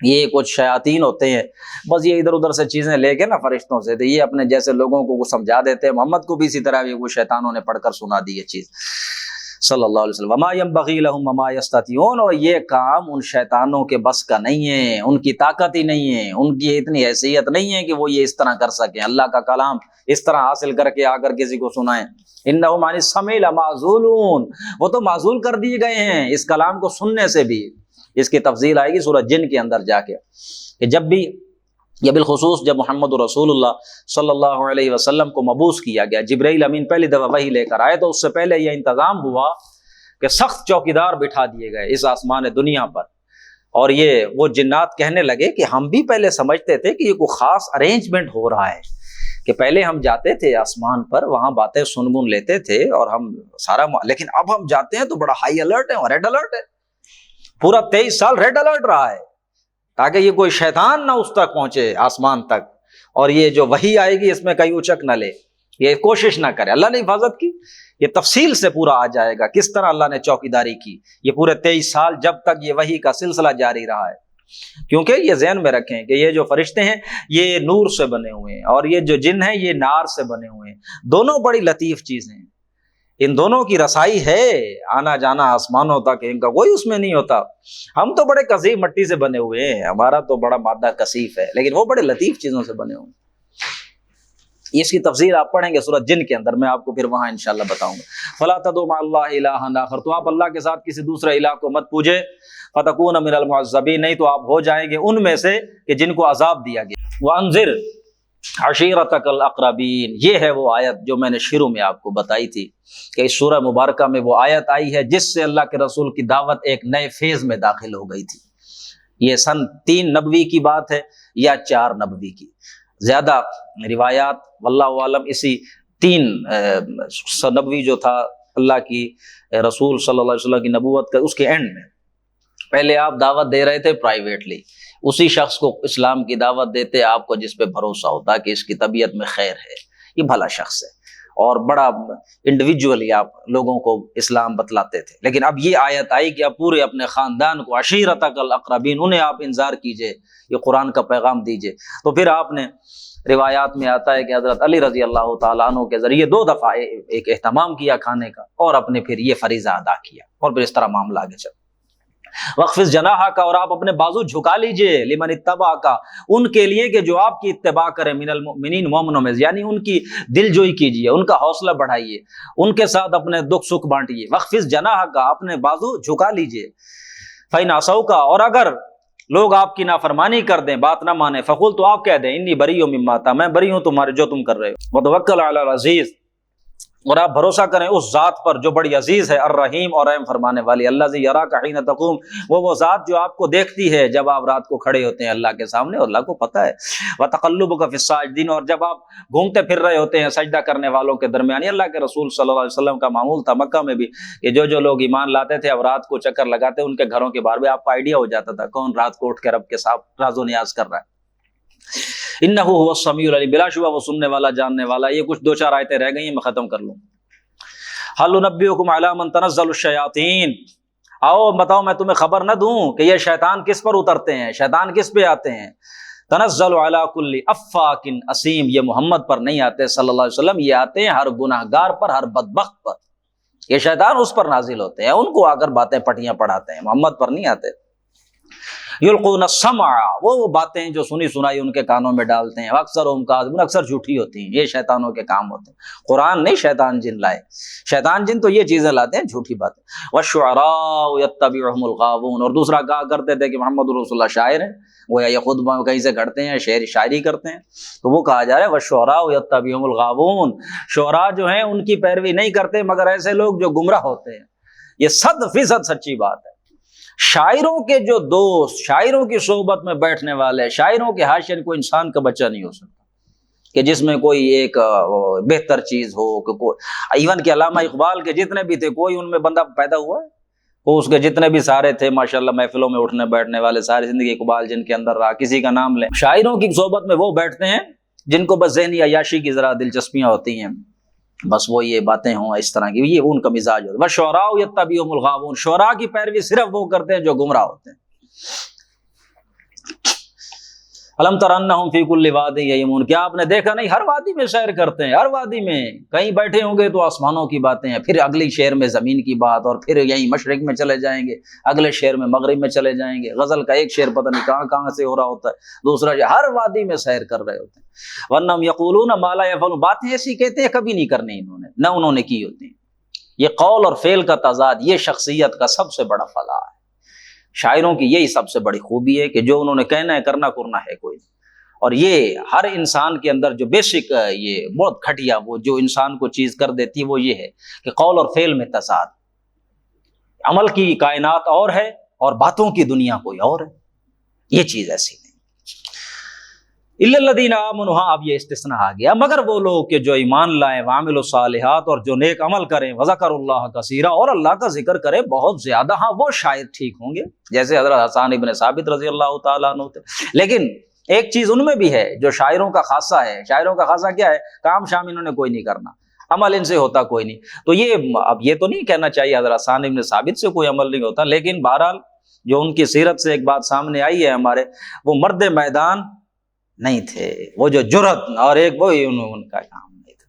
یہ کچھ شیاطین ہوتے ہیں، بس یہ ادھر ادھر سے چیزیں لے کے نا فرشتوں سے، یہ اپنے جیسے لوگوں کو سمجھا دیتے ہیں، محمد کو بھی اسی طرح یہ وہ شیطانوں نے پڑھ کر سنا دی یہ چیز صلی اللہ علیہ وسلم۔ وما ينبغي لهم وما يستطيعون، اور یہ کام ان شیطانوں کے بس کا نہیں ہے، ان کی طاقت ہی نہیں ہے، ان کی اتنی حیثیت نہیں ہے کہ وہ یہ اس طرح کر سکیں، اللہ کا کلام اس طرح حاصل کر کے آ کر کسی کو سنائیں۔ انہم عن السمع لمعزولون، وہ تو معزول کر دیے گئے ہیں اس کلام کو سننے سے بھی۔ اس کی تفصیل آئے گی سورہ جن کے اندر جا کے، کہ جب بھی یہ بالخصوص جب محمد رسول اللہ صلی اللہ علیہ وسلم کو مبعوث کیا گیا، جبرائیل امین پہلی دفعہ وحی لے کر آئے، تو اس سے پہلے یہ انتظام ہوا کہ سخت چوکیدار بٹھا دیے گئے اس آسمان دنیا پر، اور یہ وہ جنات کہنے لگے کہ ہم بھی پہلے سمجھتے تھے کہ یہ کوئی خاص ارینجمنٹ ہو رہا ہے، کہ پہلے ہم جاتے تھے آسمان پر، وہاں باتیں سن لیتے تھے اور ہم سارا، لیکن اب ہم جاتے ہیں تو بڑا ہائی الرٹ ہے، ریڈ الرٹ ہے، پورا 23 سال ریڈ الرٹ رہا ہے تاکہ یہ کوئی شیطان نہ اس تک پہنچے آسمان تک، اور یہ جو وحی آئے گی اس میں کہیں اچک نہ لے، یہ کوشش نہ کرے۔ اللہ نے حفاظت کی، یہ تفصیل سے پورا آ جائے گا کس طرح اللہ نے چوکیداری کی یہ پورے 23 سال جب تک یہ وحی کا سلسلہ جاری رہا ہے۔ کیونکہ یہ ذہن میں رکھیں کہ یہ جو فرشتے ہیں یہ نور سے بنے ہوئے ہیں، اور یہ جو جن ہیں یہ نار سے بنے ہوئے ہیں، دونوں بڑی لطیف چیزیں ہیں۔ ان دونوں کی رسائی ہے، آنا جانا آسمانوں تک ان کا کوئی اس میں نہیں ہوتا۔ ہم تو بڑے کثیف مٹی سے بنے ہوئے ہیں، ہمارا تو بڑا مادہ کثیف ہے، لیکن وہ بڑے لطیف چیزوں سے بنے ہوئے ہیں۔ اس کی تفسیر آپ پڑھیں گے سورۃ جن کے اندر، میں آپ کو پھر وہاں انشاءاللہ بتاؤں گا۔ فلا تدعوا مع اللہ الہا آخر، تو آپ اللہ کے ساتھ کسی دوسرے الہ کو مت پوجے، فتکون من المعذبین، نہیں تو آپ ہو جائیں گے ان میں سے کہ جن کو عذاب دیا گیا۔ وانذر عشیرتک الاقربین، یہ ہے وہ آیت جو میں نے شروع میں آپ کو بتائی تھی کہ اس سورہ مبارکہ میں وہ آیت آئی ہے جس سے اللہ کے رسول کی دعوت ایک نئے فیز میں داخل ہو گئی تھی۔ یہ سن 3 نبوی کی بات ہے یا 4 نبوی کی، زیادہ روایات واللہ عالم اسی 3 نبوی جو تھا اللہ کی رسول صلی اللہ علیہ وسلم کی نبوت کا، اس کے اینڈ میں پہلے آپ دعوت دے رہے تھے پرائیویٹلی، اسی شخص کو اسلام کی دعوت دیتے آپ کو جس پہ بھروسہ ہوتا کہ اس کی طبیعت میں خیر ہے، یہ بھلا شخص ہے، اور بڑا انڈیویجولی آپ لوگوں کو اسلام بتلاتے تھے۔ لیکن اب یہ آیت آئی کہ اب پورے اپنے خاندان کو عشیرتک الاقربین، انہیں آپ انذار کیجئے، یہ قرآن کا پیغام دیجئے۔ تو پھر آپ نے روایات میں آتا ہے کہ حضرت علی رضی اللہ تعالیٰ عنہ کے ذریعے 2 دفعہ ایک اہتمام کیا کھانے کا، اور اپنے پھر یہ فریضہ ادا کیا، اور پھر اس طرح معاملہ آگے چلا۔ وَاخْفِضْ جَنَاحَكَ، اور آپ اپنے بازو جھکا لیجئے، لمن اتبعك، ان کے لیے کہ جو آپ کی اتباع کریں، من المؤمنین، مومنوں میں، یعنی ان کی دل جوئی کیجئے، ان کا حوصلہ بڑھائیے، ان کے ساتھ اپنے دکھ سکھ بانٹیے۔ وَاخْفِضْ جَنَاحَكَ، اپنے بازو جھکا لیجئے۔ فَإِنْ عَصَوْكَ، اور اگر لوگ آپ کی نافرمانی کر دیں، بات نہ مانے، فقل، تو آپ کہہ دیں، انی بریء مما، میں بری ہوں تمہارے جو تم کر رہے ہو۔ وتوکل علی العزیز، اور آپ بھروسہ کریں اس ذات پر جو بڑی عزیز ہے، الرحیم، اور رحم فرمانے والی۔ الذی یراک حین تقوم، وہ ذات جو آپ کو دیکھتی ہے جب آپ رات کو کھڑے ہوتے ہیں اللہ کے سامنے، اور اللہ کو پتہ ہے۔ وتقلبک فی الساجدین، اور جب آپ گھومتے پھر رہے ہوتے ہیں سجدہ کرنے والوں کے درمیان۔ یہ اللہ کے رسول صلی اللہ علیہ وسلم کا معمول تھا مکہ میں بھی کہ جو لوگ ایمان لاتے تھے اب رات کو چکر لگاتے، ان کے گھروں کے باہر بھی آپ کو آئیڈیا ہو جاتا تھا کون رات کو اٹھ کے رب کے ساتھ راز و نیاز کر رہا ہے۔ انہ هو السمیع العلیم، بلا شبہ وہ سننے والا جاننے والا۔ یہ کچھ 2-4 آیتیں رہ گئی ہیں، میں ختم کر لوں۔ هل ننبئکم علی من تنزل الشیاطین، آؤ بتاؤ میں تمہیں خبر نہ دوں کہ یہ شیطان کس پر اترتے ہیں، شیطان کس پہ آتے ہیں۔ تنزل علی کل افاک اسیم، یہ محمد پر نہیں آتے صلی اللہ علیہ وسلم، یہ آتے ہیں ہر گناہ گار پر، ہر بدبخت پر، یہ شیطان اس پر نازل ہوتے ہیں، ان کو آ کر باتیں پٹیاں پڑھاتے ہیں، محمد پر نہیں آتے۔ یلقون السمع، وہ باتیں جو سنی سنائی ان کے کانوں میں ڈالتے ہیں، اکثرهم کاذبون، اکثر جھوٹی ہوتی ہیں، یہ شیطانوں کے کام ہوتے ہیں، قرآن نہیں شیطان جن لائے، شیطان جن تو یہ چیزیں لاتے ہیں جھوٹی باتیں۔ والشعراء یتبعهم الغاوون، اور دوسرا کہا کرتے تھے کہ محمد رسول اللہ شاعر ہیں، وہ یہ خود کہیں سے گھڑتے ہیں، شاعری کرتے ہیں، تو وہ کہا جا رہا ہے والشعراء یتبعهم الغاوون، شعراء جو ہیں ان کی پیروی نہیں کرتے مگر ایسے لوگ جو گمراہ ہوتے ہیں۔ یہ 100% سچی بات ہے۔ شاعروں کے جو دوست، شاعروں کی صحبت میں بیٹھنے والے، شاعروں کے حاشیے کوئی انسان کا بچہ نہیں ہو سکتا کہ جس میں کوئی ایک بہتر چیز ہو، کہ کوئی ایون کہ علامہ اقبال کے جتنے بھی تھے کوئی ان میں بندہ پیدا ہوا ہے، وہ اس کے جتنے بھی سارے تھے ماشاءاللہ محفلوں میں اٹھنے بیٹھنے والے، ساری زندگی اقبال جن کے اندر رہا، کسی کا نام لیں۔ شاعروں کی صحبت میں وہ بیٹھتے ہیں جن کو بس ذہنی عیاشی کی ذرا دلچسپیاں ہوتی ہیں، بس وہ یہ باتیں ہوں اس طرح کی، یہ ان کا مزاج ہوتا ہے۔ وَالشُّعَرَاءُ يَتَّبِعُهُمُ الْغَاوُونَ، شعراء کی پیروی صرف وہ کرتے ہیں جو گمراہ ہوتے ہیں۔ أَلَمْ تَرَ أَنَّهُمْ فِي كُلِّ وَادٍ يَهِيمُونَ، کیا آپ نے دیکھا نہیں ہر وادی میں سیر کرتے ہیں، ہر وادی میں کہیں بیٹھے ہوں گے تو آسمانوں کی باتیں ہیں، پھر اگلی شعر میں زمین کی بات، اور پھر یہیں مشرق میں چلے جائیں گے، اگلے شعر میں مغرب میں چلے جائیں گے، غزل کا ایک شعر پتہ نہیں کہاں سے ہو رہا ہوتا ہے، دوسرا ہر وادی میں سیر کر رہے ہوتے ہیں۔ وَأَنَّهُمْ يَقُولُونَ مَا لَا يَفْعَلُونَ، باتیں ایسی کہتے ہیں کبھی نہیں کرنی انہوں نے، نہ انہوں نے کی ہوتی ہیں۔ یہ قول اور فعل کا تضاد یہ شخصیت کا سب سے بڑا فلاح ہے۔ شاعروں کی یہی سب سے بڑی خوبی ہے کہ جو انہوں نے کہنا ہے کرنا ہے کوئی نہیں، اور یہ ہر انسان کے اندر جو بیسک یہ بہت گھٹیا وہ جو انسان کو چیز کر دیتی ہے وہ یہ ہے کہ قول اور فعل میں تضاد، عمل کی کائنات اور ہے اور باتوں کی دنیا کوئی اور ہے، یہ چیز ایسی نہیں۔ الا الذین آمنوا، ہاں اب یہ استثناء آ گیا، مگر وہ لوگ کہ جو ایمان لائیں، وعملوا الصالحات، اور جو نیک عمل کریں، وذکروا اللہ کثیرا، اور اللہ کا ذکر کریں بہت زیادہ، ہاں وہ شاید ٹھیک ہوں گے جیسے حضرت حسان ابن ثابت رضی اللہ تعالیٰ عنہ تھے۔ لیکن ایک چیز ان میں بھی ہے جو شاعروں کا خاصہ ہے، شاعروں کا خاصہ کیا ہے؟ کام شام انہوں نے کوئی نہیں کرنا، عمل ان سے ہوتا کوئی نہیں۔ تو یہ اب یہ تو نہیں کہنا چاہیے حضرت حسان ابن ثابت سے کوئی عمل نہیں ہوتا، لیکن بہرحال جو ان کی سیرت سے ایک بات سامنے آئی ہے ہمارے، وہ مرد میدان نہیں تھے، وہ جو جرأت اور ایک وہی ان کا کام نہیں تھا۔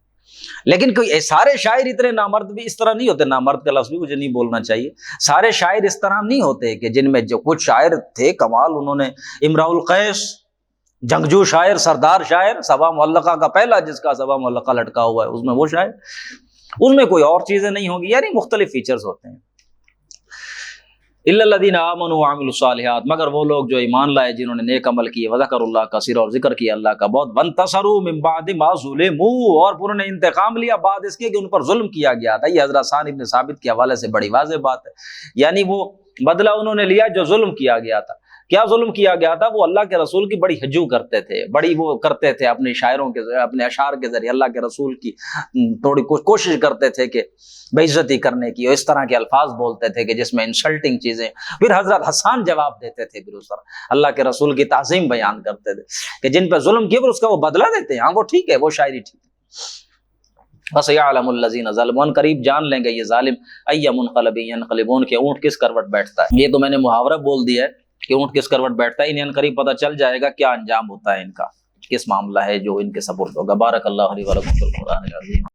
لیکن کوئی سارے شاعر اتنے نامرد بھی اس طرح نہیں ہوتے، نامرد کا لفظ بھی مجھے نہیں بولنا چاہیے، سارے شاعر اس طرح نہیں ہوتے کہ جن میں جو کچھ شاعر تھے کمال، انہوں نے امراء القیس جنگجو شاعر، سردار شاعر، صبا معلقہ کا پہلا جس کا صبا معلقہ لٹکا ہوا ہے اس میں وہ شاعر، اس میں کوئی اور چیزیں نہیں ہوگی، یعنی مختلف فیچرز ہوتے ہیں۔ الا الذین آمنوا وعملوا الصالحات، مگر وہ لوگ جو ایمان لائے جنہوں نے نیک عمل کیے، وذکروا اللہ کثیرا، اور ذکر کیا اللہ کا بہت، وانتصروا من بعد ما ظلموا، اور انہوں نے انتقام لیا بعد اس کے کہ ان پر ظلم کیا گیا تھا۔ یہ حضرت حسان ابن ثابت کے حوالے سے بڑی واضح بات ہے، یعنی وہ بدلہ انہوں نے لیا جو ظلم کیا گیا تھا۔ کیا ظلم کیا گیا تھا؟ وہ اللہ کے رسول کی بڑی ہجو کرتے تھے، بڑی وہ کرتے تھے اپنے شاعروں کے اپنے اشعار کے ذریعے اللہ کے رسول کی تھوڑی کوشش کرتے تھے کہ بے عزتی کرنے کی، اور اس طرح کے الفاظ بولتے تھے کہ جس میں انسلٹنگ چیزیں، پھر حضرت حسان جواب دیتے تھے، پھر اس طرح اللہ کے رسول کی تعظیم بیان کرتے تھے کہ جن پہ ظلم کیا پھر اس کا وہ بدلہ دیتے ہیں، ہاں وہ ٹھیک ہے، وہ شاعری ٹھیک ہے۔ بس یعلم الذین ظلموا، قریب جان لیں گے یہ ظالم، ای منقلب ینقلبون، کہ اونٹ کس کروٹ بیٹھتا ہے۔ یہ تو میں نے محاورہ بول دیا ہے کہ اونٹ کس کروٹ بیٹھتا ہے، انہیں قریب پتہ چل جائے گا کیا انجام ہوتا ہے ان کا، کس معاملہ ہے جو ان کے سپرد ہوگا۔ بارک اللہ علی و لکم فی القرآن العظیم۔